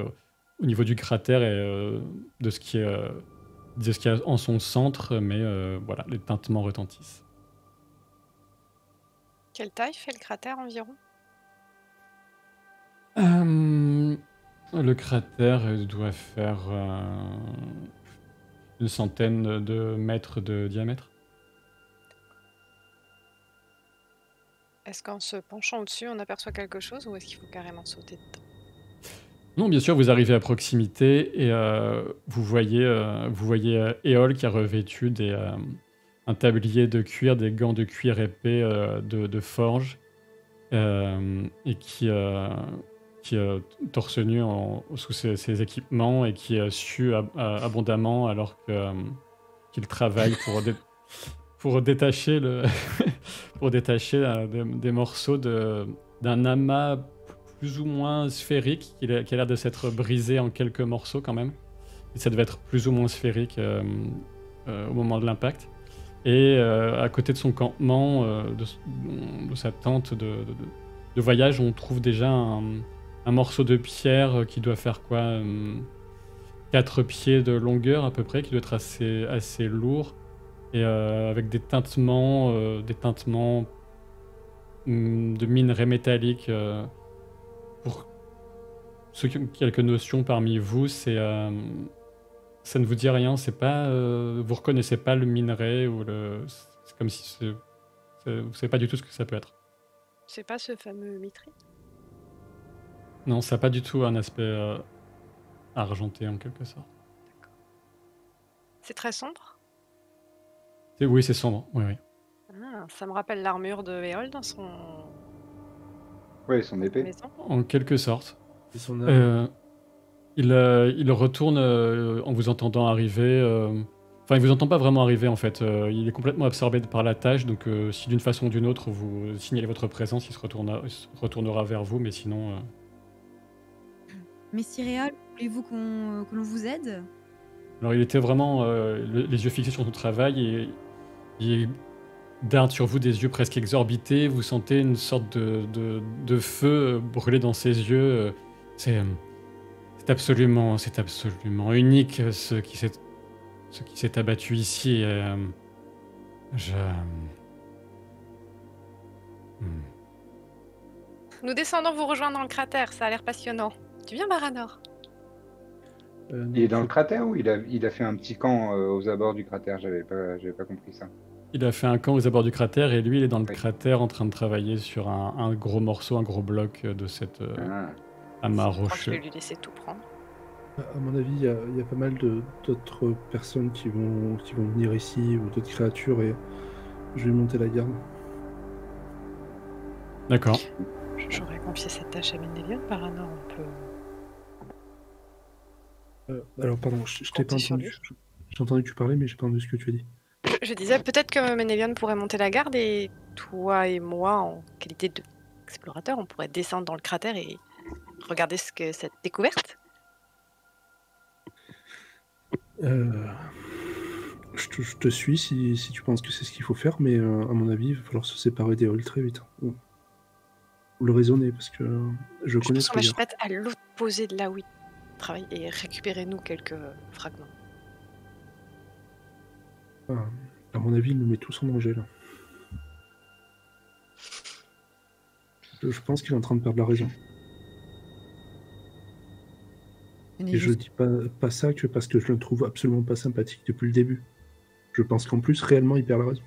au niveau du cratère et de ce qui est, de ce qu'il y a en son centre, mais voilà, les tintements retentissent. Quelle taille fait le cratère environ? Le cratère doit faire une centaine de mètres de diamètre. Est-ce qu'en se penchant au-dessus, on aperçoit quelque chose ou est-ce qu'il faut carrément sauter dedans? Non, bien sûr, vous arrivez à proximité et vous voyez Éole qui a revêtu un tablier de cuir, des gants de cuir épais de forge et qui torse nu sous ses équipements et qui sue abondamment alors qu'il travaille pour détacher pour détacher des morceaux d'un amas plus ou moins sphérique qui a l'air de s'être brisé en quelques morceaux quand même. Et ça devait être plus ou moins sphérique au moment de l'impact. Et à côté de son campement, de sa tente de voyage, on trouve déjà un morceau de pierre qui doit faire quoi 4 pieds de longueur à peu près, qui doit être assez lourd. Et avec des tintements de minerais métalliques. Pour ceux qui ont quelques notions parmi vous, ça ne vous dit rien, c'est pas, vous reconnaissez pas le minerai ou c'est comme si vous savez pas du tout ce que ça peut être. C'est pas ce fameux mithril? Non, ça n'a pas du tout un aspect argenté en quelque sorte. C'est très sombre? Oui, c'est sombre, oui. Ah, ça me rappelle l'armure de Éole dans son Oui, son épée. maison. En quelque sorte. Et son arme. Il retourne en vous entendant arriver. Enfin, il vous entend pas vraiment arriver en fait. Il est complètement absorbé par la tâche, donc si d'une façon ou d'une autre vous signalez votre présence, il se retournera vers vous, mais sinon. Messie Réal, voulez-vous que l'on vous aide? Alors il était vraiment les yeux fixés sur son travail et il darde sur vous des yeux presque exorbités. Vous sentez une sorte de feu brûler dans ses yeux. C'est absolument unique ce qui s'est abattu ici. Nous descendons vous rejoindre dans le cratère, ça a l'air passionnant. Tu viens, Baranor? Il est dans le cratère ou il a fait un petit camp aux abords du cratère? J'avais pas compris ça. Il a fait un camp aux abords du cratère et lui, il est dans le Oui. cratère en train de travailler sur un gros morceau, un gros bloc de cet amas Je crois que je vais rocheux. lui laisser tout prendre. À mon avis, il y a pas mal d'autres personnes qui vont venir ici ou d'autres créatures et je vais monter la garde. D'accord. J'aurais confié cette tâche à Ménélion, Baranor, on peut... Alors, pardon, je t'ai pas Compter sur entendu. J'ai entendu que tu parlais, mais j'ai pas entendu ce que tu as dit. Je disais peut-être que Ménélion pourrait monter la garde et toi et moi, en qualité d'explorateur, on pourrait descendre dans le cratère et regarder cette découverte. Je te suis si tu penses que c'est ce qu'il faut faire, mais à mon avis, il va falloir se séparer des halls très vite. Faut le raisonner, parce que je connais pense ce qu'on va que se mettre à l'opposé de là où il travaille et récupérer nous quelques fragments. à mon avis, il nous met tous en danger, là. Je pense qu'il est en train de perdre la raison. Et je dis pas ça que parce que je le trouve absolument pas sympathique depuis le début. Je pense qu'en plus, réellement, il perd la raison.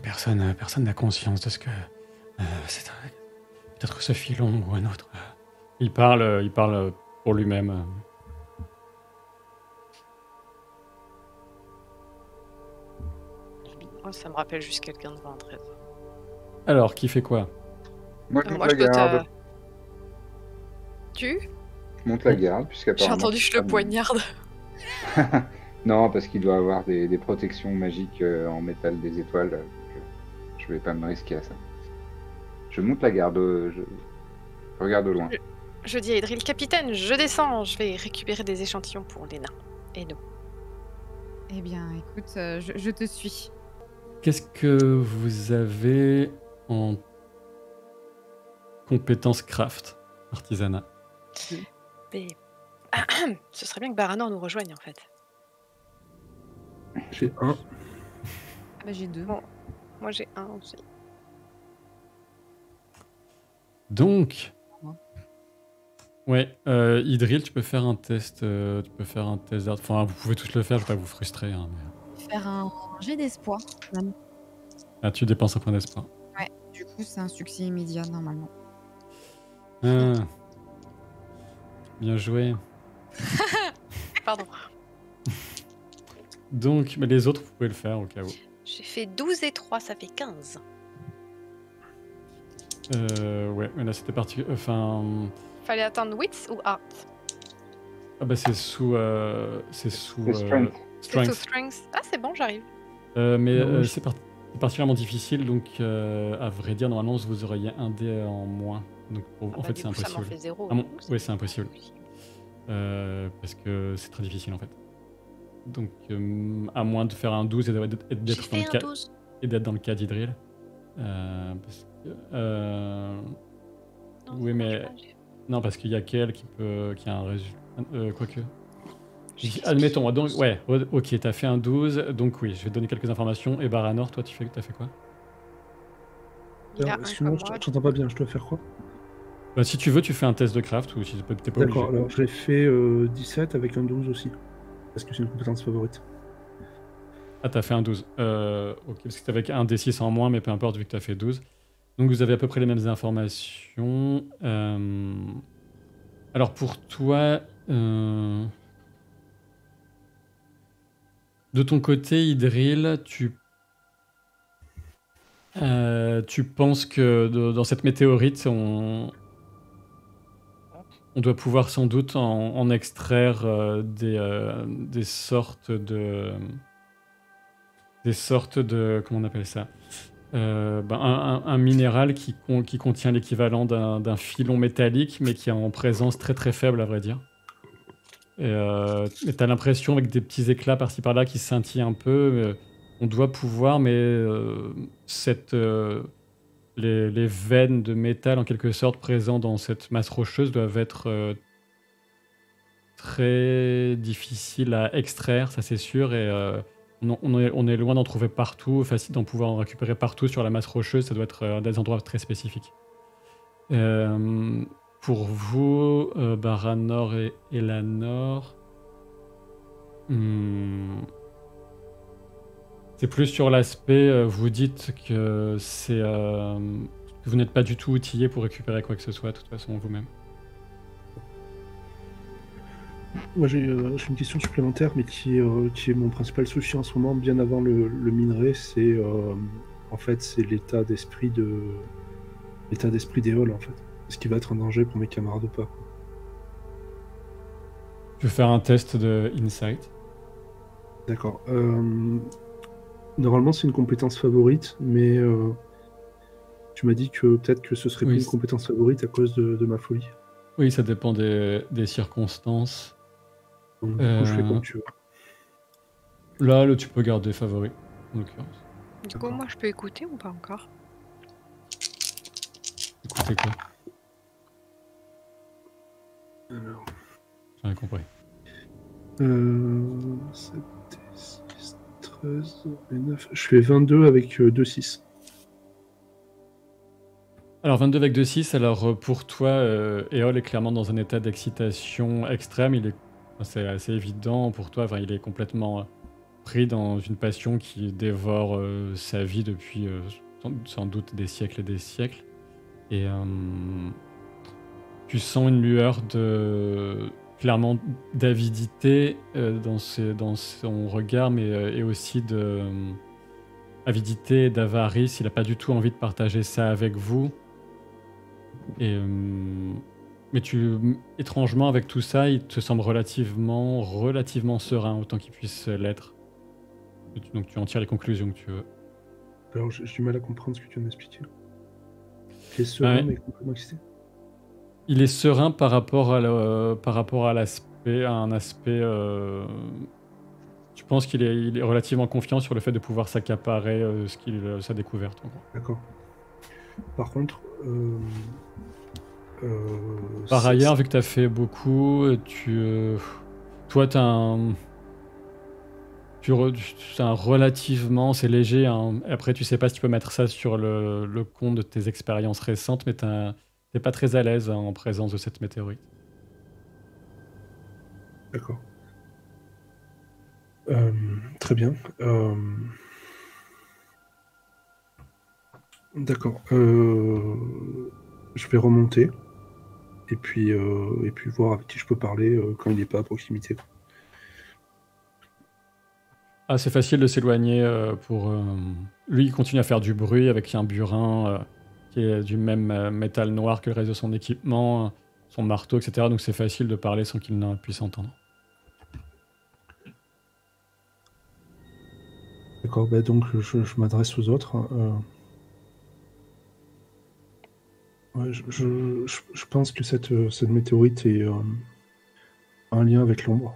Personne n'a conscience de ce que c'est peut-être ce filon ou un autre. Il parle pour lui-même. Moi, ça me rappelle juste quelqu'un devant un trésor. Alors, qui fait quoi? Moi, je monte Moi, la je peux garde. Tu? Je monte la garde, J'ai puisqu'apparemment... entendu je le poignarde. Non, parce qu'il doit avoir des protections magiques en métal des étoiles. Donc, je vais pas me risquer à ça. Je monte la garde, je regarde au loin. Je dis à Idril, capitaine, je descends, je vais récupérer des échantillons pour les nains. Et nous. Eh bien, écoute, je te suis. Qu'est-ce que vous avez en compétences craft, artisanat? Mais... Ce serait bien que Baranor nous rejoigne en fait. J'ai un. Ah bah, j'ai 2. Bon, moi j'ai un aussi. Donc, Ouais. ouais, Idril, tu peux faire un test. Tu peux faire un test d'art. Enfin, vous pouvez tous le faire, je vais pas vous frustrer. Hein, mais... Faire un jet d'espoir. Même. Ah, tu dépenses un point d'espoir. Ouais, du coup, c'est un succès immédiat normalement. Ah. Bien joué. Pardon. Donc, mais les autres, vous pouvez le faire au cas où. J'ai fait 12 et 3, ça fait 15. Ouais, mais là c'était parti. Enfin. Fallait atteindre wits ou art? Ah bah c'est sous. C'est sous. Le strength. C'est Strength. tout strength. Ah, c'est bon, j'arrive. Mais Non, c'est particulièrement difficile, donc à vrai dire, normalement vous auriez un dé en moins. Donc en fait, c'est Ça m'en impossible. fait 0. Ah bon, oui, c'est impossible. Parce que c'est très difficile en fait. Donc, à moins de faire un 12 et J'ai d'être dans, fait un 12. dans le cas d'Idril. Parce que, Non, oui, ça marche mais. pas, Non, parce qu'il y a qu'elle qui a un résultat. Quoique. j'ai fait Admettons, donc, ouais, ok, t'as fait un 12, donc oui, je vais te donner quelques informations. Et Baranor, toi, t'as fait quoi? Il a Alors, un excuse-moi, comme moi. je t'entends pas bien, je dois faire quoi? Bah, si tu veux, tu fais un test de craft ou si t'es pas obligé. D'accord, alors j'ai fait 17 avec un 12 aussi. Parce que c'est une compétence favorite. Ah, t'as fait un 12. Ok, parce que t'avais un D6 en moins, mais peu importe, vu que t'as fait 12. Donc, vous avez à peu près les mêmes informations. Alors, pour toi, de ton côté, Idril, tu penses que dans cette météorite, on doit pouvoir sans doute en extraire des sortes de... Comment on appelle ça? Un minéral qui contient l'équivalent d'un filon métallique, mais qui est en présence très très faible, à vrai dire. Et t'as l'impression, avec des petits éclats par-ci par-là qui scintillent un peu, on doit pouvoir, mais les veines de métal en quelque sorte présentes dans cette masse rocheuse doivent être très difficiles à extraire, ça c'est sûr, et on est loin d'en trouver partout, facile d'en pouvoir en récupérer partout sur la masse rocheuse, ça doit être des endroits très spécifiques. Pour vous, Baranor et Elanor, c'est plus sur l'aspect, vous dites que que vous n'êtes pas du tout outillé pour récupérer quoi que ce soit, de toute façon, vous-même. Moi j'ai une question supplémentaire, mais qui est mon principal souci en ce moment, bien avant le minerai, c'est en fait c'est l'état d'esprit d'Éole en fait. Est-ce qu'il va être un danger pour mes camarades ou pas? Je vais faire un test de insight. D'accord. Normalement c'est une compétence favorite, mais tu m'as dit que peut-être que ce serait Oui, plus une compétence favorite à cause de ma folie. Oui, ça dépend des circonstances. Donc, du coup je fais comme tu veux. Là, tu peux garder favori, en l'occurrence. Du coup, moi, je peux écouter ou pas encore? Écoutez quoi? Alors, J'en ai compris. 7, 6, 13 et 9. Je fais 22 avec 2-6. Alors 22 avec 2-6, alors pour toi, Éole est clairement dans un état d'excitation extrême. C'est assez évident pour toi, enfin, il est complètement pris dans une passion qui dévore sa vie depuis sans doute des siècles et des siècles. Et tu sens une lueur clairement d'avidité dans son regard, mais et aussi avidité et d'avarice. Il n'a pas du tout envie de partager ça avec vous. Et, mais étrangement, avec tout ça, il te semble relativement serein, autant qu'il puisse l'être. Donc tu en tires les conclusions que tu veux. Alors j'ai du mal à comprendre ce que tu viens d'expliquer. Qui est serein mais complètement excité. Il est serein par rapport à l'aspect, à un aspect. Je pense il est relativement confiant sur le fait de pouvoir s'accaparer sa découverte. En gros. D'accord. Par contre, Par ailleurs, vu que tu as fait beaucoup, toi, tu as un relativement, c'est léger. Hein. Après, tu sais pas si tu peux mettre ça sur le compte de tes expériences récentes, mais t'es pas très à l'aise en présence de cette météorite. D'accord. Très bien. D'accord. Je vais remonter et puis voir avec qui je peux parler quand il n'est pas à proximité. Ah, c'est facile de s'éloigner pour. Lui, il continue à faire du bruit avec un burin qui est du même métal noir que le reste de son équipement, son marteau, etc. Donc c'est facile de parler sans qu'il ne puisse entendre. D'accord, bah donc je m'adresse aux autres. Ouais, je pense que cette météorite est un lien avec l'ombre.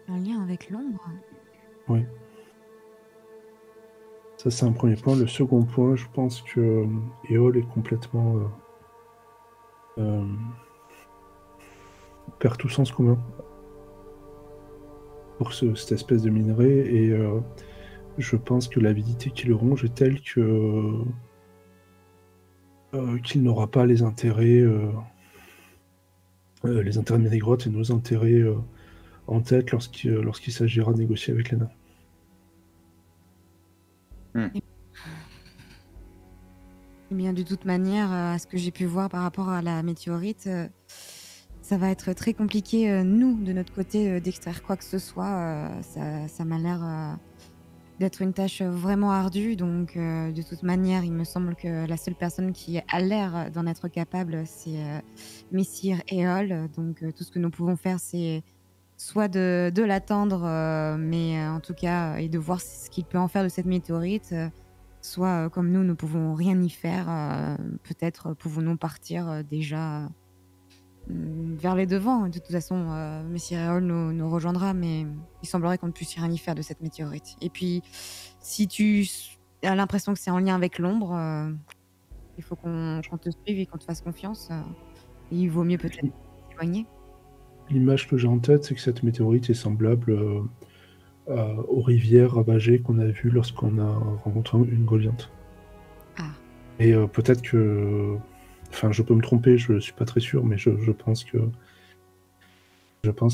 Un lien avec l'ombre? Oui. Ça, c'est un premier point. Le second point, je pense que Éole est complètement perd tout sens commun pour cette espèce de minerai, et je pense que l'avidité qui le ronge est telle que qu'il n'aura pas les intérêts de Ménégrotte et nos intérêts en tête lorsqu'il s'agira de négocier avec les nains. Eh bien, de toute manière, à ce que j'ai pu voir par rapport à la météorite, ça va être très compliqué, nous, de notre côté, d'extraire quoi que ce soit. Ça m'a l'air d'être une tâche vraiment ardue. Donc, de toute manière, il me semble que la seule personne qui a l'air d'en être capable, c'est Messire Éole. Donc, tout ce que nous pouvons faire, c'est soit de l'attendre, mais en tout cas, et de voir ce qu'il peut en faire de cette météorite, soit comme nous ne pouvons rien y faire, peut-être pouvons-nous partir déjà vers les devants. De toute façon, Messire Éole nous rejoindra, mais il semblerait qu'on ne puisse rien y faire de cette météorite. Et puis, si tu as l'impression que c'est en lien avec l'ombre, il faut qu'on te suive et qu'on te fasse confiance. Et il vaut mieux peut-être s'éloigner. L'image que j'ai en tête, c'est que cette météorite est semblable aux rivières ravagées qu'on a vues lorsqu'on a rencontré une Goliath. Ah. Et peut-être que... Enfin, je peux me tromper, je suis pas très sûr, mais je pense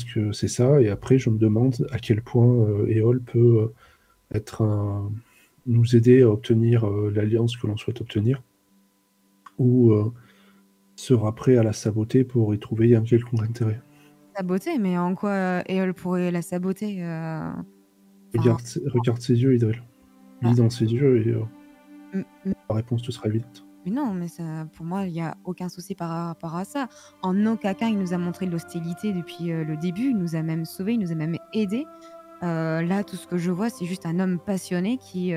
que c'est ça. Et après, je me demande à quel point Éole peut nous aider à obtenir l'alliance que l'on souhaite obtenir, ou sera prêt à la saboter pour y trouver un quelconque intérêt. Saboter? Mais en quoi Éole pourrait la saboter? Regarde ses yeux, Idril. Lis dans ses yeux et la réponse te sera évidente. Mais non, mais ça, pour moi, il n'y a aucun souci par rapport à ça. En aucun cas, il nous a montré de l'hostilité depuis le début. Il nous a même sauvés, il nous a même aidés. Là, tout ce que je vois, c'est juste un homme passionné qui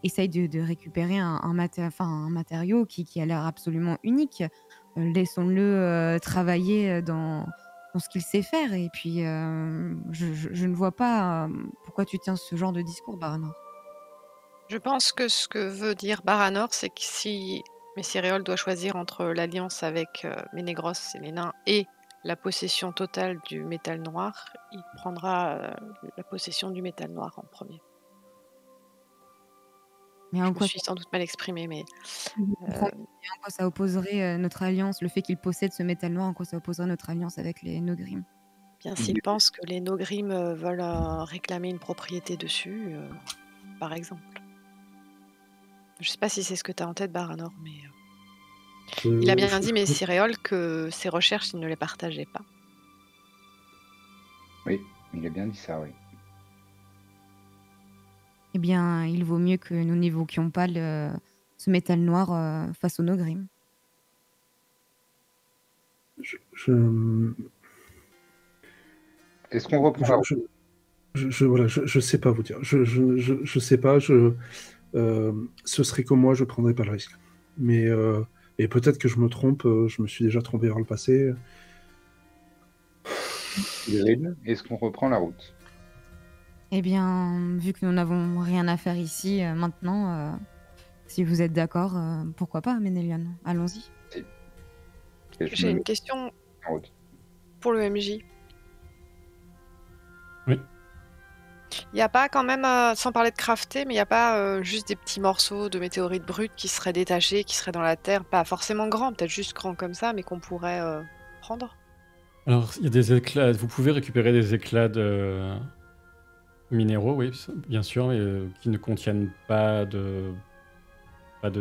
essaye de récupérer un matériau qui a l'air absolument unique. Laissons-le travailler dans ce qu'il sait faire. Et puis, je ne vois pas pourquoi tu tiens ce genre de discours, Baranor. Je pense que ce que veut dire Baranor, c'est que si Messire Éole doit choisir entre l'alliance avec Ménégros et les nains et la possession totale du métal noir, il prendra la possession du métal noir en premier. Mais Je me suis sans doute mal exprimée, mais... En quoi ça opposerait notre alliance, le fait qu'il possède ce métal noir, en quoi ça opposerait notre alliance avec les Nogrim? Bien, s'il pense que les Nogrim veulent réclamer une propriété dessus, par exemple. Je sais pas si c'est ce que tu as en tête, Baranor, mais... il a bien dit, Messire Éole, que ses recherches, il ne les partageait pas. Oui, il a bien dit ça, oui. Eh bien, il vaut mieux que nous n'évoquions pas ce métal noir face aux Nogrim. Est-ce qu'on reprend je sais pas vous dire. Je sais pas. Ce serait comme moi, je prendrais pas le risque. Mais Et peut-être que je me trompe, je me suis déjà trompé par le passé. Cyril, est-ce qu'on reprend la route? Eh bien, vu que nous n'avons rien à faire ici maintenant, si vous êtes d'accord, pourquoi pas, Ménélion? Allons-y. Si. Et je J'ai me une mets question en route. pour le MJ. Oui. Il n'y a pas quand même, sans parler de crafter, mais il n'y a pas juste des petits morceaux de météorites brutes qui seraient détachés, qui seraient dans la terre, pas forcément grands, peut-être juste grands comme ça, mais qu'on pourrait prendre? Alors, il y a des éclats. Vous pouvez récupérer des éclats de minéraux, oui, bien sûr, mais qui ne contiennent pas de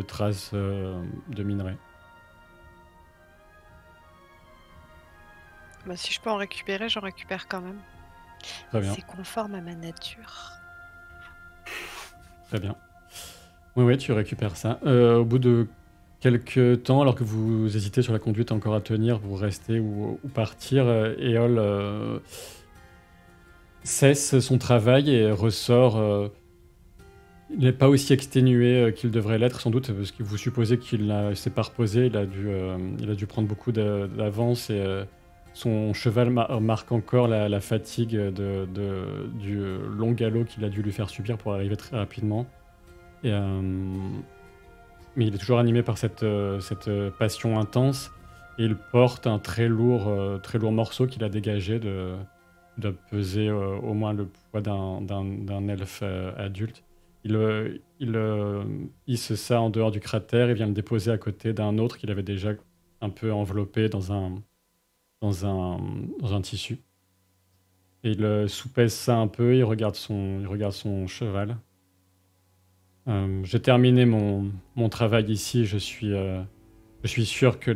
traces de minerais. Bah, si je peux en récupérer, j'en récupère quand même. Très bien, C'est conforme à ma nature. très bien. Oui, oui, tu récupères ça. Au bout de quelques temps, alors que vous hésitez sur la conduite encore à tenir, vous restez ou partir, Éole cesse son travail et ressort. Il n'est pas aussi exténué qu'il devrait l'être, sans doute, parce que vous supposez qu'il ne s'est pas reposé. Il a dû prendre beaucoup d'avance et son cheval marque encore la fatigue du long galop qu'il a dû lui faire subir pour arriver très rapidement. Et, mais il est toujours animé par cette passion intense et il porte un très lourd morceau qu'il a dégagé de peser au moins le poids d'un elfe adulte. Il hisse ça en dehors du cratère et vient le déposer à côté d'un autre qu'il avait déjà un peu enveloppé dans un tissu. Et il soupèse ça un peu, il regarde son cheval. J'ai terminé mon travail ici. Je suis sûr que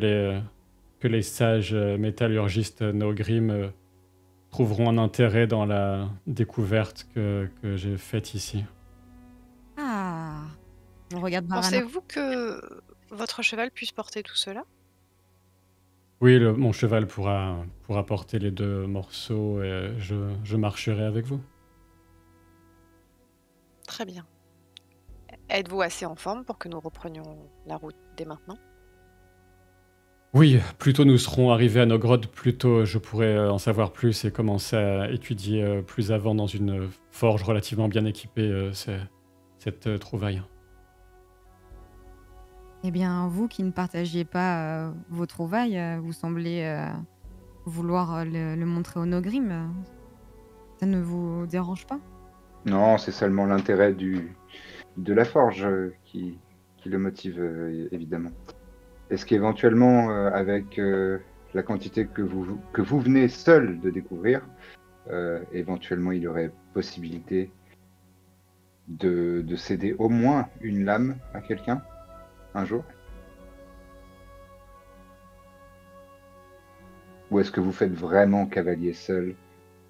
les sages métallurgistes Nogrim trouveront un intérêt dans la découverte que j'ai faite ici. Ah! On regarde Varana. Pensez-vous que votre cheval puisse porter tout cela? Oui, mon cheval pourra porter les 2 morceaux et je marcherai avec vous. Très bien. Êtes-vous assez en forme pour que nous reprenions la route dès maintenant? Oui, plus tôt nous serons arrivés à Nogrod, plus tôt je pourrai en savoir plus et commencer à étudier plus avant dans une forge relativement bien équipée cette trouvaille. Eh bien, vous qui ne partagiez pas vos trouvailles, vous semblez vouloir le montrer au Nogrim. Ça ne vous dérange pas? Non, c'est seulement l'intérêt de la forge qui le motive, évidemment. Est-ce qu'éventuellement, avec la quantité que vous venez seul de découvrir, éventuellement il y aurait possibilité de céder au moins une lame à quelqu'un un jour? Ou est-ce que vous faites vraiment cavalier seul,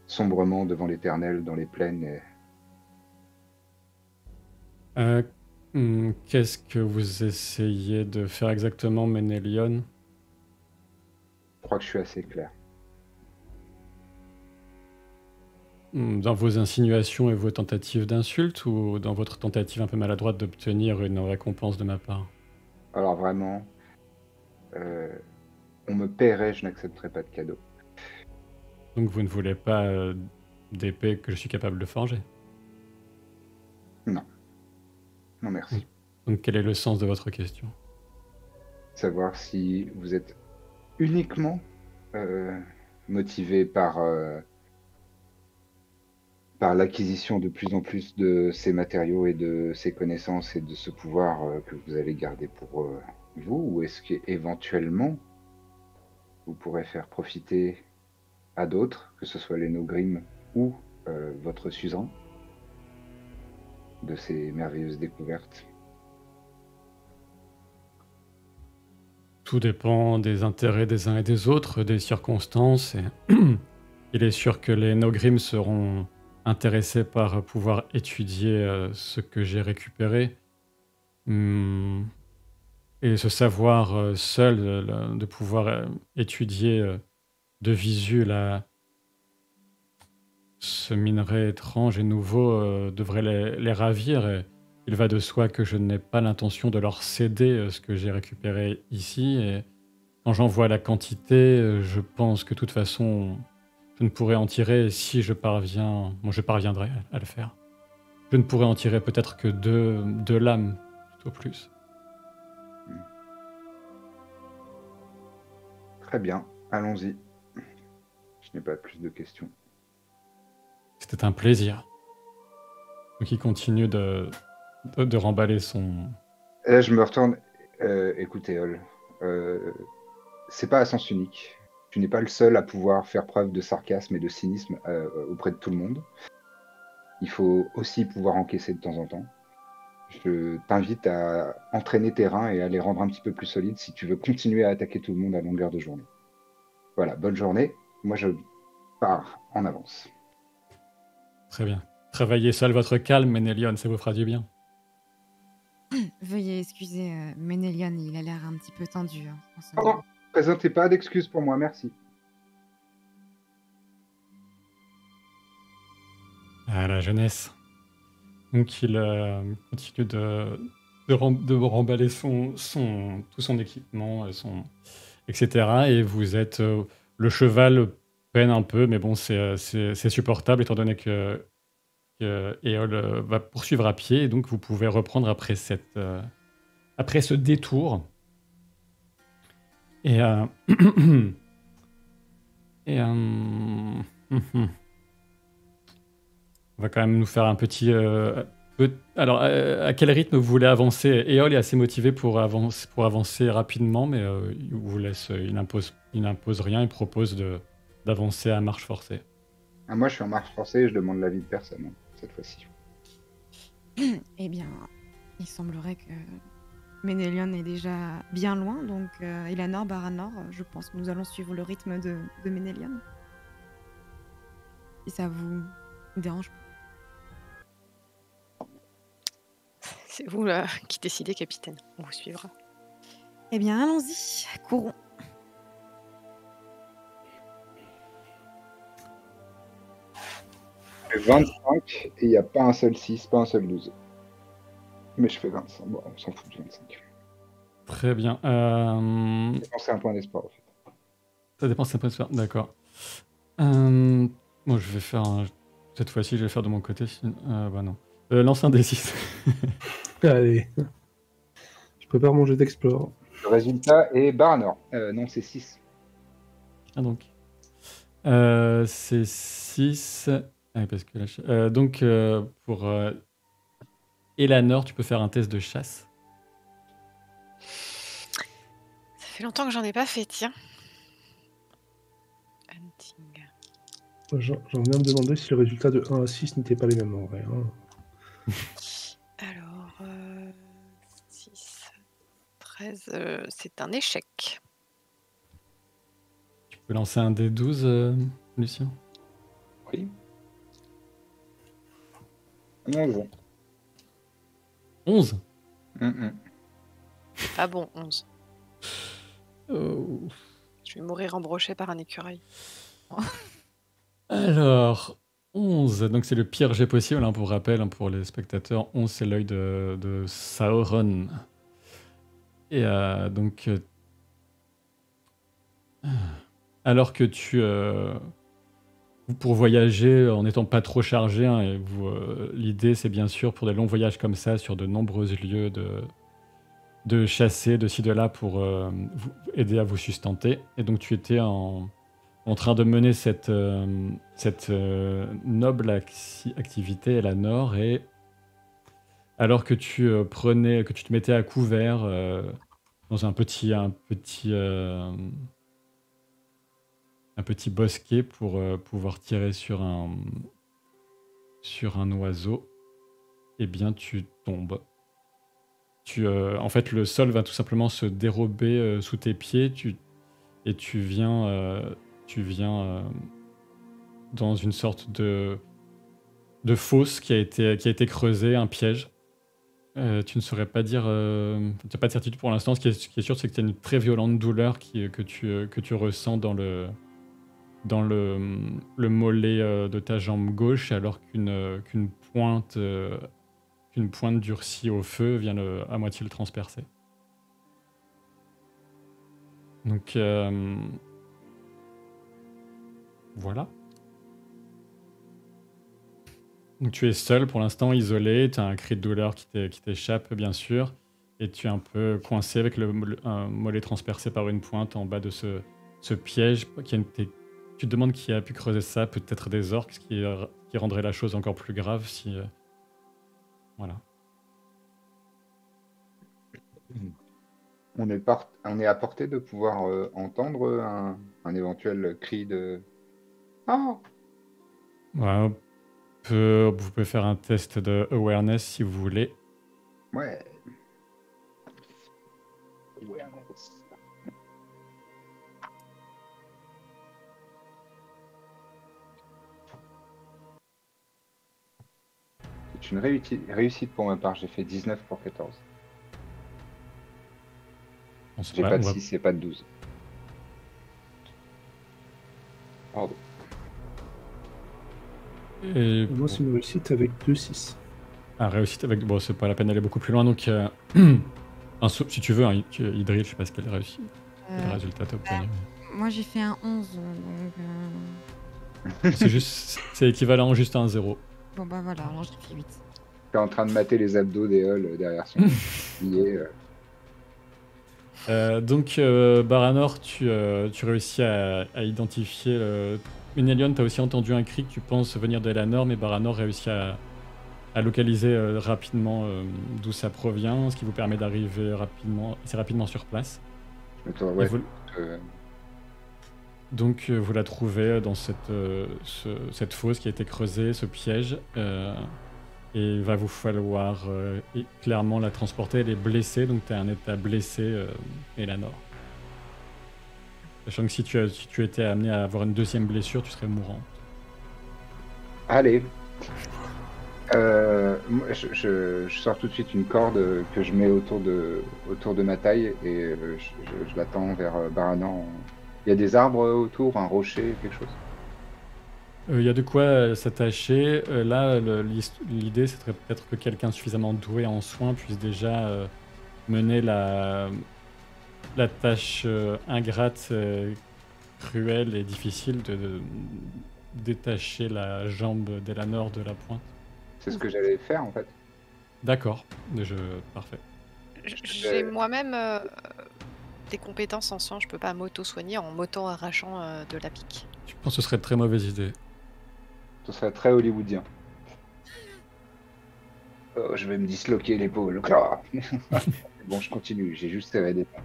sombrement devant l'Éternel dans les plaines Qu'est-ce que vous essayez de faire exactement, Ménélion? Je crois que je suis assez clair. Dans vos insinuations et vos tentatives d'insulte ou dans votre tentative un peu maladroite d'obtenir une récompense de ma part? Alors vraiment, on me paierait, je n'accepterais pas de cadeau. Donc vous ne voulez pas d'épée que je suis capable de forger? Non. Non, merci. Donc quel est le sens de votre question? Savoir si vous êtes uniquement motivé par l'acquisition de plus en plus de ces matériaux et de ces connaissances et de ce pouvoir que vous allez garder pour vous, ou est-ce qu'éventuellement vous pourrez faire profiter à d'autres, que ce soit les Nogrim ou votre Suzan, de ces merveilleuses découvertes? Tout dépend des intérêts des uns et des autres, des circonstances. Et il est sûr que les Nogrim seront intéressés par pouvoir étudier ce que j'ai récupéré. Et ce savoir seul, de pouvoir étudier de visu ce minerai étrange et nouveau devrait les ravir. Et il va de soi que je n'ai pas l'intention de leur céder ce que j'ai récupéré ici. Et quand j'en vois la quantité, je pense que de toute façon, je ne pourrais en tirer si je parviens. Bon, je parviendrai à le faire. Je ne pourrais en tirer peut-être que deux lames, tout au plus. Très bien, allons-y. Je n'ai pas plus de questions. C'était un plaisir. Donc il continue de remballer son... Et là, je me retourne. Écoutez, Hall, c'est pas à sens unique. Tu n'es pas le seul à pouvoir faire preuve de sarcasme et de cynisme auprès de tout le monde. Il faut aussi pouvoir encaisser de temps en temps. Je t'invite à entraîner tes reins et à les rendre un petit peu plus solides si tu veux continuer à attaquer tout le monde à longueur de journée. Voilà, bonne journée. Moi, je pars en avance. Très bien. Travaillez seul votre calme, Ménélion, ça vous fera du bien. Veuillez excuser Ménélion, il a l'air un petit peu tendu en ce Pardon, moment. présentez pas d'excuses pour moi, merci. À la jeunesse. Donc il continue de remballer tout son équipement, etc. Et vous êtes... le cheval peine un peu, mais bon, c'est supportable étant donné que Éole va poursuivre à pied. Et donc vous pouvez reprendre après ce détour. Et... et on va quand même nous faire un petit... Alors, à quel rythme vous voulez avancer? Éole est assez motivé pour avancer rapidement, mais il vous laisse, il n'impose rien, il propose d'avancer à marche forcée. Ah, moi, je suis en marche forcée et je demande l'avis de personne hein, cette fois-ci. Eh bien, il semblerait que Ménélion est déjà bien loin, donc Elanor, Baranor, je pense que nous allons suivre le rythme de Ménélion. Si ça vous dérange pas. C'est vous qui décidez, capitaine. On vous suivra. Eh bien, allons-y, courons. Je fais 25 et il n'y a pas un seul 6, pas un seul 12. Mais je fais 25. Bon, on s'en fout du 25. Très bien. C'est un point d'espoir, en fait. Ça dépend, c'est pas super. D'accord. Moi, je vais faire... Cette fois-ci, je vais faire de mon côté. Bah non. Lance un D6. Allez. Je prépare mon jeu d'explore. Le résultat est Baranor. Non, c'est 6. Ah donc. C'est 6. Ah, parce que là, donc, pour Elanor, tu peux faire un test de chasse. Ça fait longtemps que j'en ai pas fait, tiens. Hunting. J'en viens de me demander si le résultat de 1 à 6 n'était pas les mêmes en vrai. Hein. Alors, 6, 13, c'est un échec. Tu peux lancer un D12, Lucien? Oui. 11. 11. Pas bon, 11. Oh. Je vais mourir embroché par un écureuil. Alors, 11, donc c'est le pire jet possible, hein, pour rappel, hein, pour les spectateurs. 11, c'est l'œil de Sauron. Et donc, alors que pour voyager en n'étant pas trop chargé, hein, et l'idée c'est bien sûr pour des longs voyages comme ça, sur de nombreux lieux, de chasser de ci de là pour vous aider à vous sustenter. Et donc tu étais en train de mener cette noble activité, Elanor, et alors que tu te mettais à couvert dans un petit bosquet pour pouvoir tirer sur un oiseau, eh bien tu tombes. En fait, le sol va tout simplement se dérober sous tes pieds, et tu viens dans une sorte de fosse qui a été creusée, un piège. Tu ne saurais pas dire, tu n'as pas de certitude pour l'instant. Ce qui est sûr, c'est que tu as une très violente douleur que tu ressens dans le mollet de ta jambe gauche, alors qu'une une pointe durcie au feu vient à moitié le transpercer. Donc voilà. Donc tu es seul pour l'instant, isolé, tu as un cri de douleur qui t'échappe bien sûr, et tu es un peu coincé avec un mollet transpercé par une pointe en bas de ce piège. Tu te demandes qui a pu creuser ça, peut-être des orques, ce qui rendrait la chose encore plus grave si... voilà. On est à portée de pouvoir entendre un éventuel cri de... Ah! Ouais, vous pouvez faire un test de awareness si vous voulez. Ouais. Awareness. C'est une réussite pour ma part. J'ai fait 19 pour 14. J'ai pas de 6 et pas de 12. Pardon. Et Moi, c'est une réussite avec 2-6. Ah, réussite avec... Bon, c'est pas la peine d'aller beaucoup plus loin, donc... si tu veux, Idril, je sais pas ce qu'elle réussit. Quel résultat t'as obtenu. Moi, j'ai fait un 11, donc... C'est équivalent juste à un 0. Bon, bah voilà, alors j'ai fait 8. T'es en train de mater les abdos d'Eol derrière son billet. Donc, Baranor, tu réussis à identifier... Ménélion, tu as aussi entendu un cri que tu penses venir de Elanor, mais Baranor réussit à localiser rapidement d'où ça provient, ce qui vous permet d'arriver assez rapidement sur place. Ouais, Donc, vous la trouvez dans cette fosse qui a été creusée, ce piège, et il va vous falloir clairement la transporter. Elle est blessée, donc tu as un état blessé, Elanor. Sachant que si tu étais amené à avoir une deuxième blessure, tu serais mourant. Allez. Moi, je sors tout de suite une corde que je mets autour de ma taille et je l'attends vers Baranor. Il y a des arbres autour, un rocher, quelque chose? Il y a de quoi s'attacher. Là, l'idée, c'est peut-être que quelqu'un suffisamment doué en soins puisse déjà mener la tâche ingrate, cruelle et difficile de détacher la jambe d'Elanor de la pointe. C'est ce que j'allais faire en fait. D'accord, parfait. J'ai moi-même des compétences en soins, je peux pas m'auto-soigner en m'auto-arrachant de la pique. Je pense que ce serait une très mauvaise idée. Ce serait très hollywoodien. Oh, je vais me disloquer l'épaule. Bon, je continue, j'ai juste serré des pas.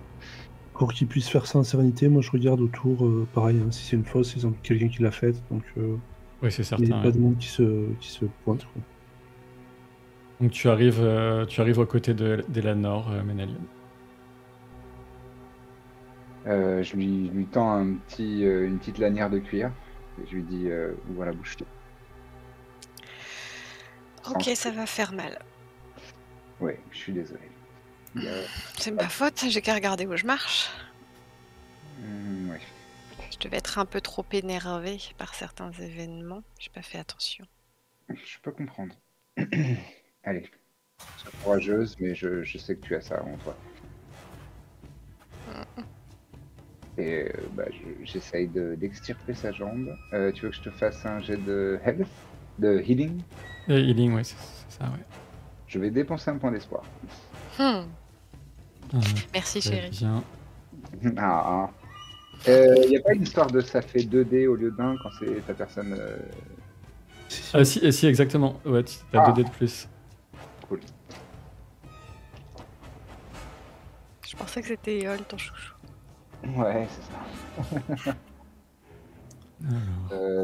Pour qu'ils puissent faire ça en sérénité, moi je regarde autour, pareil, hein, si c'est une fosse, ils ont quelqu'un qui l'a faite, donc oui, c'est certain. il n'y a pas de monde qui se pointe. Quoi. Donc tu arrives aux côtés d'Elanor, Ménélion. Je lui tends une petite lanière de cuir et je lui dis ouvre la bouche. Ok, ça va faire mal. Ouais, je suis désolé. C'est ma faute, j'ai qu'à regarder où je marche. Ouais. Je devais être un peu trop énervée par certains événements. J'ai pas fait attention. Je peux comprendre. Allez, sois courageuse, mais je sais que tu as ça en toi. Et j'essaye d'extirper sa jambe. Tu veux que je te fasse un jet de health, de healing? Healing, oui, c'est ça, ouais. Je vais dépenser un point d'espoir. Merci Très chérie. bien. Ah. Il n'y a pas une histoire de ça fait 2D au lieu d'1 quand c'est ta personne... Si, exactement. Ouais, tu as 2 dés de plus. Cool. Je pensais que c'était Eol, ton chouchou. Ouais, c'est ça.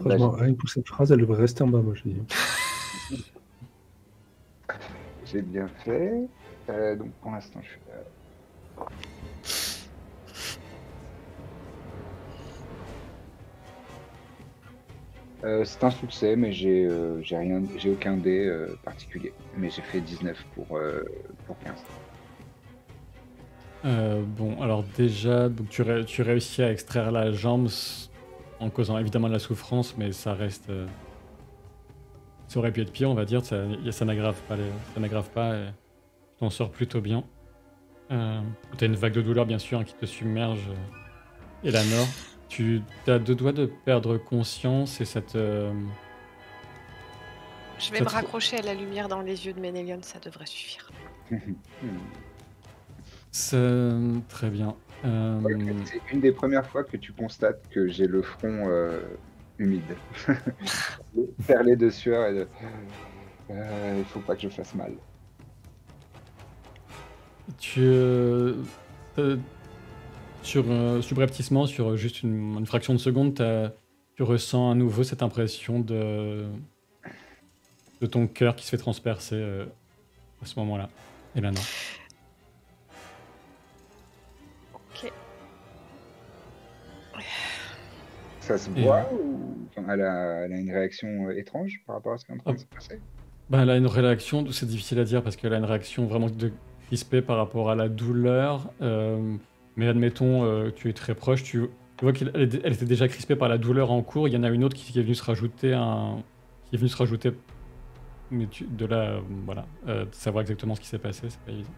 Franchement, rien que pour cette phrase, elle devrait rester en bas, moi je dis. J'ai bien fait. Donc pour l'instant, je suis... c'est un succès, mais j'ai aucun dé particulier. Mais j'ai fait 19 pour 15. Bon, alors déjà, donc tu réussis à extraire la jambe en causant évidemment de la souffrance, mais ça reste Ça aurait pu être pire, on va dire. Ça n'aggrave pas, ça n'aggrave pas et tu t'en sors plutôt bien. T'as une vague de douleur, bien sûr, hein, qui te submerge. Eleanor, tu as 2 doigts de perdre conscience et ça te... Je vais Ça me te- raccrocher à la lumière dans les yeux de Ménélion, ça devrait suffire. Très bien. C'est une des premières fois que tu constates que j'ai le front humide. Perlé de sueur et de... il faut pas que je fasse mal. Subrepticement, sur juste une fraction de seconde, tu ressens à nouveau cette impression de ton cœur qui se fait transpercer à ce moment-là. Eleanor. Ok. Ça se Et, voit ou enfin, elle a une réaction étrange par rapport à ce qui est en train de se passer? Ben, elle a une réaction, c'est difficile à dire parce qu'elle a une réaction vraiment crispée par rapport à la douleur. Mais admettons, tu es très proche, tu vois qu'elle était déjà crispée par la douleur en cours. Il y en a une autre qui est venue se rajouter mais de là, voilà, de savoir exactement ce qui s'est passé, c'est pas évident.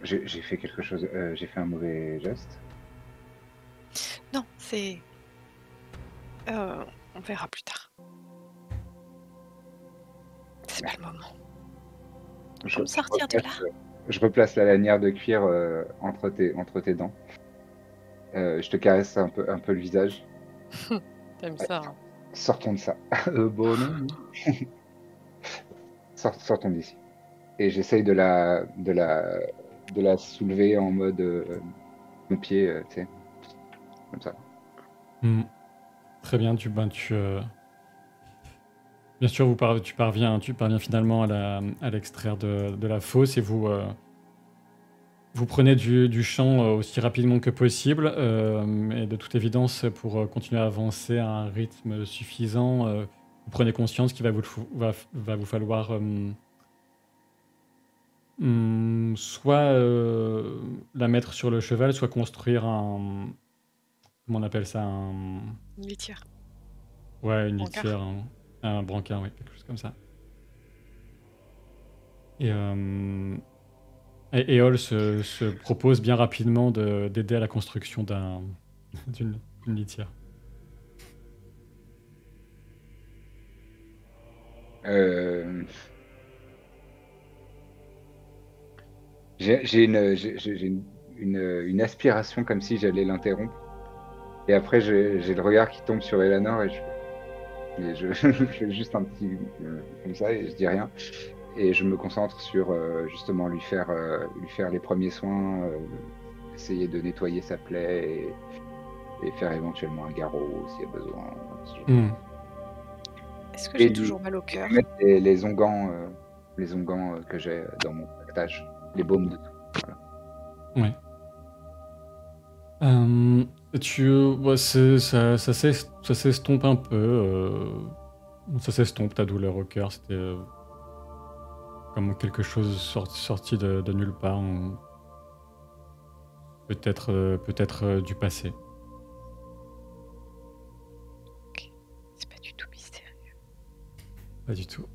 J'ai fait quelque chose, j'ai fait un mauvais geste. Non, c'est... on verra plus tard. C'est pas le moment. Je Faut me sortir de là. Je replace la lanière de cuir entre tes dents. Je te caresse un peu le visage. T'aimes ça, hein. Sortons de ça. Bon, non. Sortons d'ici. Et j'essaye de la soulever en mode mon pied, tu sais, comme ça. Très bien, bien sûr, tu parviens finalement à l'extraire de la fosse et vous prenez du champ aussi rapidement que possible. Et de toute évidence, pour continuer à avancer à un rythme suffisant, vous prenez conscience qu'il va vous falloir soit la mettre sur le cheval, soit construire un... Comment on appelle ça? Une litière. Ouais, une Brancard. litière, un brancard, oui, quelque chose comme ça. Et Éole se propose bien rapidement d'aider à la construction d'une litière. J'ai une aspiration comme si j'allais l'interrompre. Et après, j'ai le regard qui tombe sur Eleanor et je fais juste un petit comme ça et je dis rien. Et je me concentre sur justement lui faire les premiers soins, essayer de nettoyer sa plaie et faire éventuellement un garrot s'il y a besoin. Est-ce que Et j'ai lui- toujours mal au cœur? Mettre les onguents que j'ai dans mon pactage, les baumes de tout. Ouais. Ouais, ça s'estompe un peu. Ça s'estompe ta douleur au cœur. C'était comme quelque chose sorti de nulle part. Peut-être du passé. C'est pas du tout mystérieux. Pas du tout.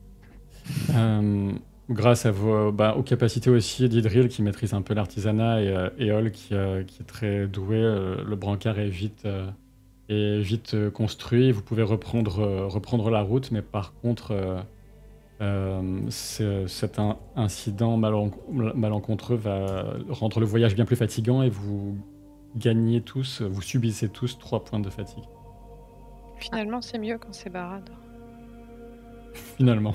Grâce à aux capacités aussi d'Idril qui maîtrise un peu l'artisanat et Éole qui est très doué, le brancard est vite construit. Vous pouvez reprendre la route, mais par contre, cet incident malencontreux va rendre le voyage bien plus fatigant et vous subissez tous 3 points de fatigue. Finalement, c'est mieux quand c'est Barad. Finalement.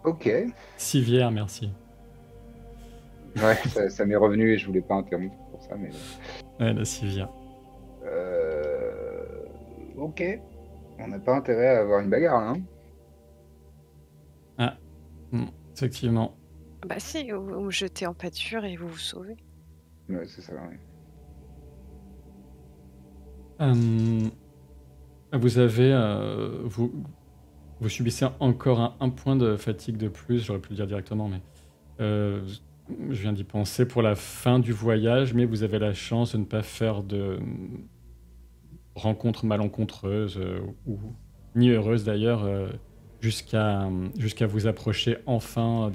Ok. Civière, merci. Ouais, ça m'est revenu et je voulais pas interrompre pour ça, mais. Ouais, la civière. Ok. On n'a pas intérêt à avoir une bagarre, là. Ah, effectivement. Bah si, ou jetez en pâture et vous vous sauvez. Ouais, c'est ça, oui. Vous avez... vous subissez encore un point de fatigue de plus, j'aurais pu le dire directement, mais je viens d'y penser pour la fin du voyage, mais vous avez la chance de ne pas faire rencontre malencontreuse, ou ni heureuse d'ailleurs, jusqu'à vous approcher enfin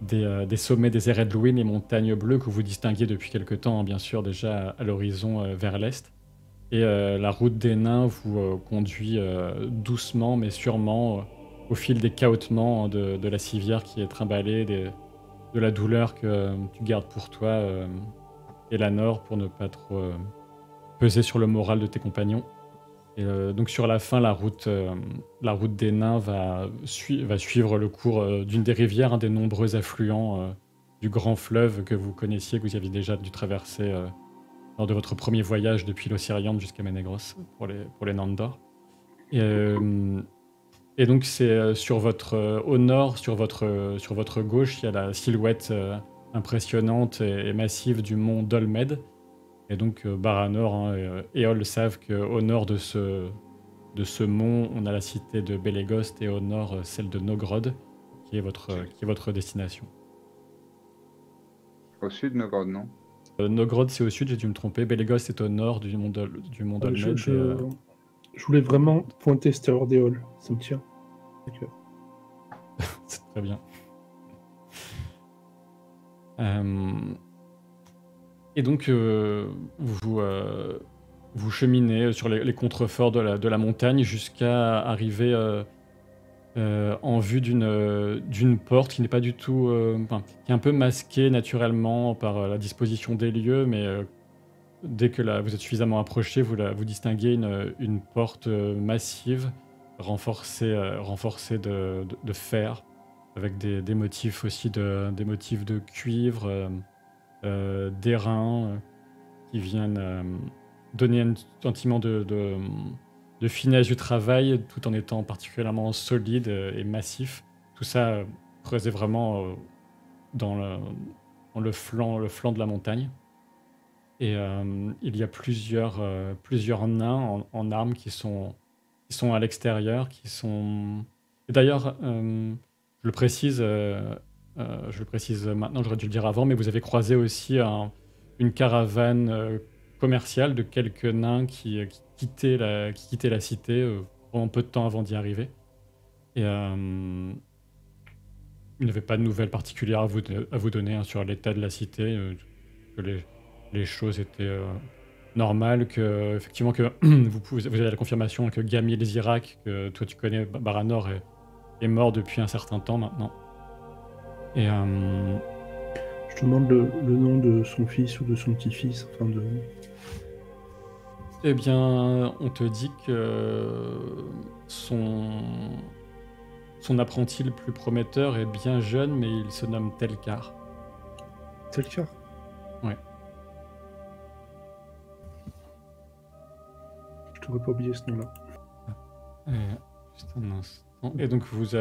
des sommets des Eredluin, les montagnes bleues que vous distinguez depuis quelque temps, hein, bien sûr, déjà à l'horizon vers l'est. Et la route des nains vous conduit doucement mais sûrement au fil des cahotements de la civière qui est trimballée, de la douleur que tu gardes pour toi, Elanor, pour ne pas trop peser sur le moral de tes compagnons. Et donc sur la fin, la route des nains va suivre le cours d'une des rivières, un des nombreux affluents du grand fleuve que vous connaissiez, que vous aviez déjà dû traverser lors de votre premier voyage depuis l'Ossiriande jusqu'à Ménégros pour les Nandor. Et donc c'est au nord, sur votre gauche, il y a la silhouette impressionnante et massive du mont Dolmed. Et donc Baranor et Éole savent qu'au nord de ce mont, on a la cité de Bélégost et au nord celle de Nogrod, qui est votre destination. Au sud, Nogrod, non? Nogrod, c'est au sud, j'ai dû me tromper. Bélégost est au nord du mont Dolmed. Je voulais vraiment pointer extérieur des halls, ça me tient. C'est très bien. Et donc, vous cheminez sur les contreforts de la montagne jusqu'à arriver en vue d'une porte qui n'est pas du tout... qui est un peu masquée naturellement par la disposition des lieux, mais dès que vous êtes suffisamment approché, vous distinguez une porte massive, renforcée de fer, avec des motifs aussi des motifs de cuivre, d'airain, qui viennent donner un sentiment de finesse du travail, tout en étant particulièrement solide et massif. Tout ça creusé vraiment dans le flanc de la montagne. Et il y a plusieurs nains en armes qui sont à l'extérieur, Et d'ailleurs, je le précise maintenant, j'aurais dû le dire avant, mais vous avez croisé aussi une caravane commerciale de quelques nains qui quittaient la cité pendant peu de temps avant d'y arriver. Et il n'y avait pas de nouvelles particulières à vous donner sur l'état de la cité, que les choses étaient normales, que effectivement que vous avez la confirmation que Gamil Zirak, que toi tu connais, Baranor, est mort depuis un certain temps maintenant. Et je te demande le nom de son fils ou de son petit-fils, enfin de... Eh bien, on te dit que son apprenti le plus prometteur est bien jeune, mais il se nomme Telkar. Telkar? Ouais. Je t'aurais pas oublié ce nom-là. Juste un instant. Et donc vous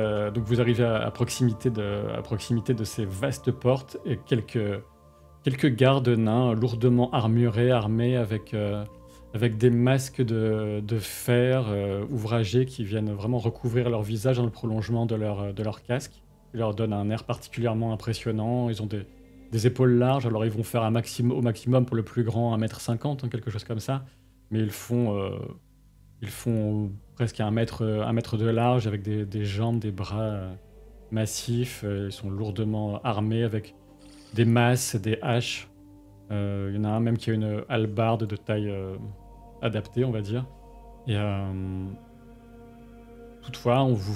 arrivez à proximité de ces vastes portes et quelques gardes nains lourdement armés avec des masques de fer ouvragés qui viennent vraiment recouvrir leur visage dans le prolongement de leur casque. Ils leur donnent un air particulièrement impressionnant. Ils ont des épaules larges, alors ils vont faire au maximum pour le plus grand 1m50, quelque chose comme ça. Mais ils font presque 1 mètre de large, avec des jambes, des bras massifs. Ils sont lourdement armés avec des masses, des haches. Il y en a un même qui a une hallebarde de taille adaptée, on va dire. Et toutefois, on vous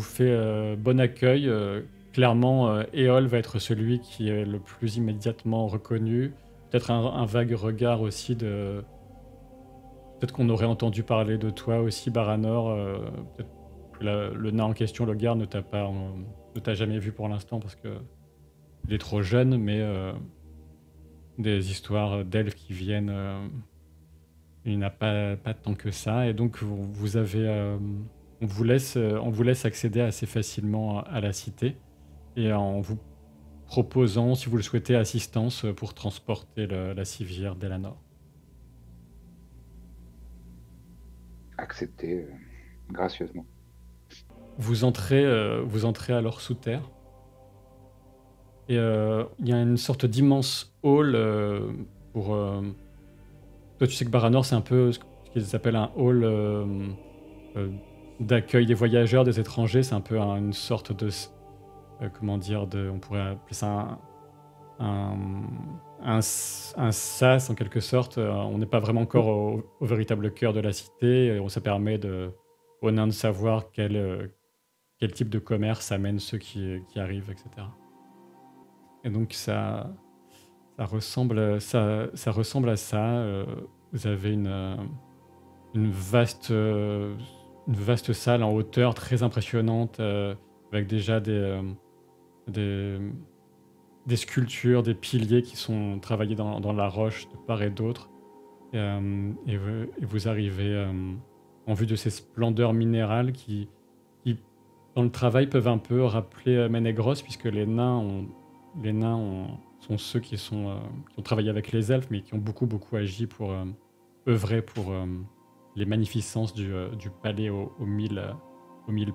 fait bon accueil. Clairement, Éole va être celui qui est le plus immédiatement reconnu. Peut-être un vague regard aussi de... Peut-être qu'on aurait entendu parler de toi aussi, Baranor. Peut-être que le nain en question, le garde, ne t'a jamais vu pour l'instant parce que il est trop jeune, mais des histoires d'elfes qui viennent, il n'y en a pas tant que ça. Et donc, on vous laisse accéder assez facilement à la cité et en vous proposant, si vous le souhaitez, assistance pour transporter la civière d'Elanor. Accepté gracieusement. Vous entrez alors sous terre. Et il y a une sorte d'immense hall Toi, tu sais que Baranor, c'est un peu ce qu'ils appellent un hall euh, d'accueil des voyageurs, des étrangers. C'est un peu une sorte de, comment dire, on pourrait appeler ça un, un sas en quelque sorte. On n'est pas vraiment encore au véritable cœur de la cité. Et ça permet aux nains de savoir quel type de commerce amène ceux qui arrivent, etc. Et donc ça ressemble à ça. Vous avez une vaste salle en hauteur très impressionnante avec déjà des sculptures, des piliers qui sont travaillés dans la roche de part et d'autre. Et vous arrivez en vue de ces splendeurs minérales qui, dans le travail, peuvent un peu rappeler Ménégros, puisque les nains sont ceux qui ont travaillé avec les elfes, mais qui ont beaucoup agi pour œuvrer pour les magnificences du palais aux 1000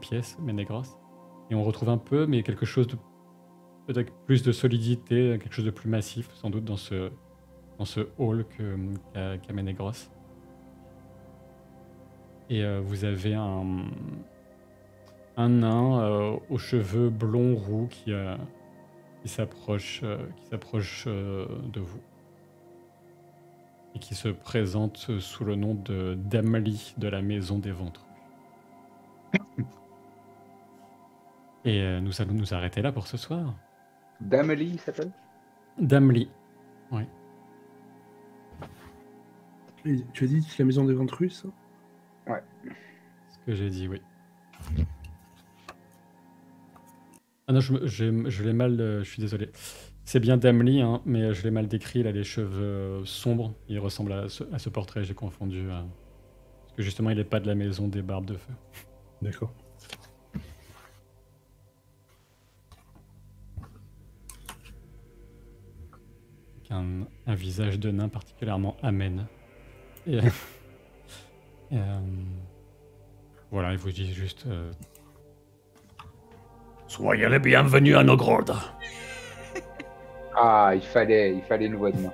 pièces, Ménégros. Et on retrouve un peu, mais quelque chose de peut-être plus de solidité, quelque chose de plus massif, sans doute, dans ce hall qu'a Ménégros. Et vous avez un nain aux cheveux blonds roux qui s'approche de vous et qui se présente sous le nom de Damli de la Maison des Ventrus. Et nous allons nous arrêter là pour ce soir. Dameli, il s'appelle? Damli, oui. Et tu as dit la maison des Ventrus, ça? Ouais. Ce que j'ai dit, oui. Ah non, je l'ai mal, je suis désolé. C'est bien Damli, hein, mais je l'ai mal décrit. Il a les cheveux sombres. Il ressemble à ce portrait, j'ai confondu. Parce que justement, il n'est pas de la maison des Barbes de Feu. D'accord. Avec un visage de nain particulièrement amène. Et, voilà, il vous dit juste... Soyez les bienvenus à Nogrod. Ah, il fallait une voix de main.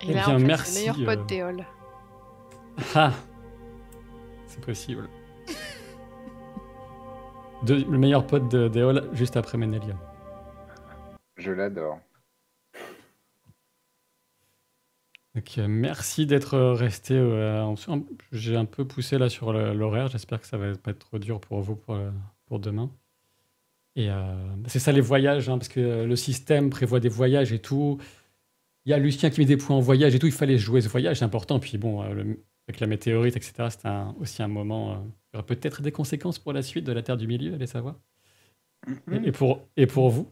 Et là, bien, en fait, merci, c'est le meilleur pote d'Éole. Ah, c'est possible. Le meilleur pote d'Éole, juste après Ménélia. Je l'adore. Donc, merci d'être resté. J'ai un peu poussé là sur l'horaire. J'espère que ça va pas être trop dur pour vous pour demain. Et c'est ça les voyages, hein, parce que le système prévoit des voyages et tout. Il y a Lucien qui met des points en voyage et tout. Il fallait jouer ce voyage, c'est important. Puis bon, avec la météorite, etc., c'était aussi un moment. Il y aura peut-être des conséquences pour la suite de la Terre du Milieu, allez savoir. Et pour vous.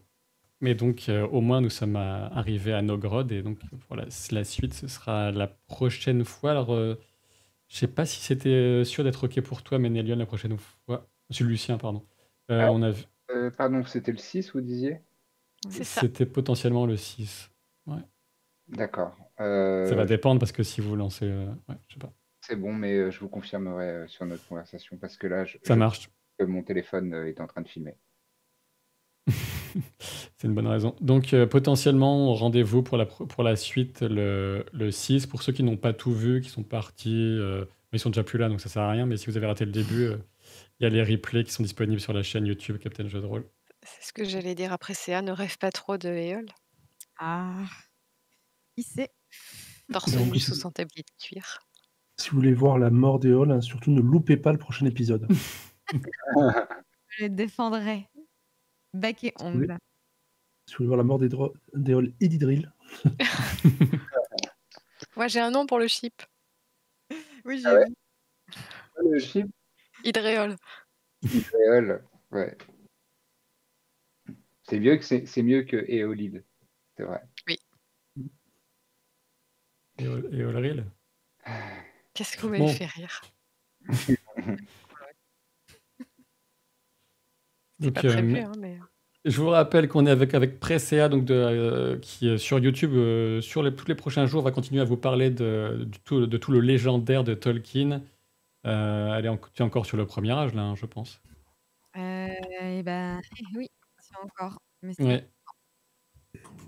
Mais donc, au moins, nous sommes arrivés à Nogrod. Et donc, pour la suite, ce sera la prochaine fois. Alors, je sais pas si c'était sûr d'être OK pour toi, Ménélion, la prochaine fois. Monsieur Lucien, pardon. On a vu... Pardon, c'était le 6, vous disiez? C'est ça. C'était potentiellement le 6. Ouais. D'accord. Ça va dépendre parce que si vous lancez... ouais, je sais pas. C'est bon, mais je vous confirmerai sur notre conversation parce que là, Ça marche. mon téléphone est en train de filmer. C'est une bonne raison. Donc, potentiellement, rendez-vous pour la suite le 6. Pour ceux qui n'ont pas tout vu, qui sont partis, mais ils sont déjà plus là, donc ça sert à rien. Mais si vous avez raté le début, il y a les replays qui sont disponibles sur la chaîne YouTube Captain Jeu de Rôle. C'est ce que j'allais dire après CA, ne rêve pas trop de Éole. Ah, qui sait? Torse Donc, nu sous son tablier de cuir. Si vous voulez voir la mort d'Éole, hein, surtout ne loupez pas le prochain épisode. Je les défendrai. Bec et ongle. Si vous voulez voir la mort d'Éole et d'Idril, Moi, j'ai un nom pour le ship. Oui, j'ai Ah ouais. vu. Le chip Hydréole. créole, ouais. C'est mieux que Éolide, c'est vrai. Et Olril. Qu'est-ce que vous m'avez Bon. fait rire? C'est Donc, pas prévu, hein, mais... je vous rappelle qu'on est avec Presea, donc qui est sur YouTube. Tous les prochains jours, on va continuer à vous parler de tout le légendaire de Tolkien. Tu es encore sur le premier âge, là, hein, je pense. Eh ben, oui, c'est encore. Mais c'est Ouais.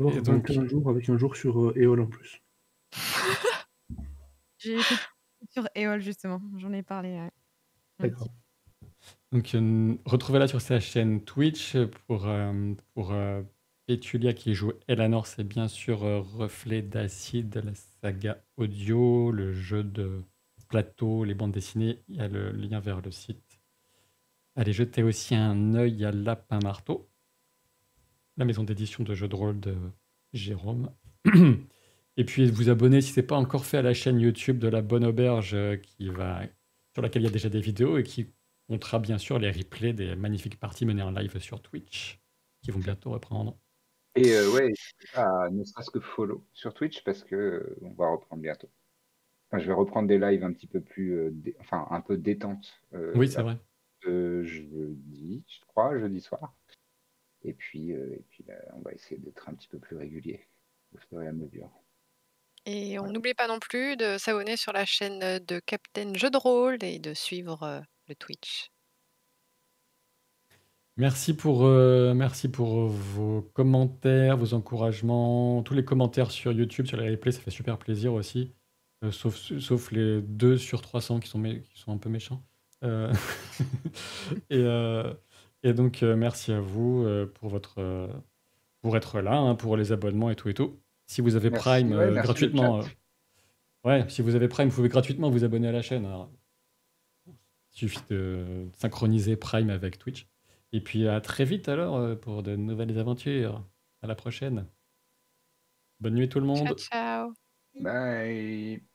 avoir Et donc, 21 jours avec un jour sur Éole en plus. J'ai fait sur Éole justement, j'en ai parlé un petit D'accord. donc retrouvez-la sur sa chaîne Twitch pour Pétulia qui joue Eleanor, c'est bien sûr Reflet d'Acide, la saga audio, le jeu de plateau, les bandes dessinées. Il y a le lien vers le site. Allez, jetez aussi un œil à Lapin Marteau, la maison d'édition de jeux de rôle de Jérôme. Et puis vous abonner si ce n'est pas encore fait à la chaîne YouTube de la Bonne Auberge sur laquelle il y a déjà des vidéos et qui comptera bien sûr les replays des magnifiques parties menées en live sur Twitch qui vont bientôt reprendre. Et ouais, ne serait-ce que follow sur Twitch parce que on va reprendre bientôt. Enfin, je vais reprendre des lives un petit peu plus, enfin un peu détente Oui, c'est vrai. jeudi, je crois, jeudi soir. Et puis là, on va essayer d'être un petit peu plus régulier au fur et à mesure. Et on Ouais. n'oublie pas non plus de s'abonner sur la chaîne de Captain Jeux de rôle et de suivre le Twitch. Merci pour vos commentaires, vos encouragements, tous les commentaires sur YouTube, sur les replays, ça fait super plaisir aussi. Sauf les 2 sur 300 qui sont un peu méchants. Euh, et, euh, et donc, merci à vous pour être là, hein, pour les abonnements et tout et tout. Si vous avez Merci, Prime ouais, merci le chat. gratuitement, si vous avez Prime, vous pouvez gratuitement vous abonner à la chaîne. Alors, il suffit de synchroniser Prime avec Twitch. Et puis à très vite alors pour de nouvelles aventures. À la prochaine. Bonne nuit tout le Ciao, monde. ciao! Bye.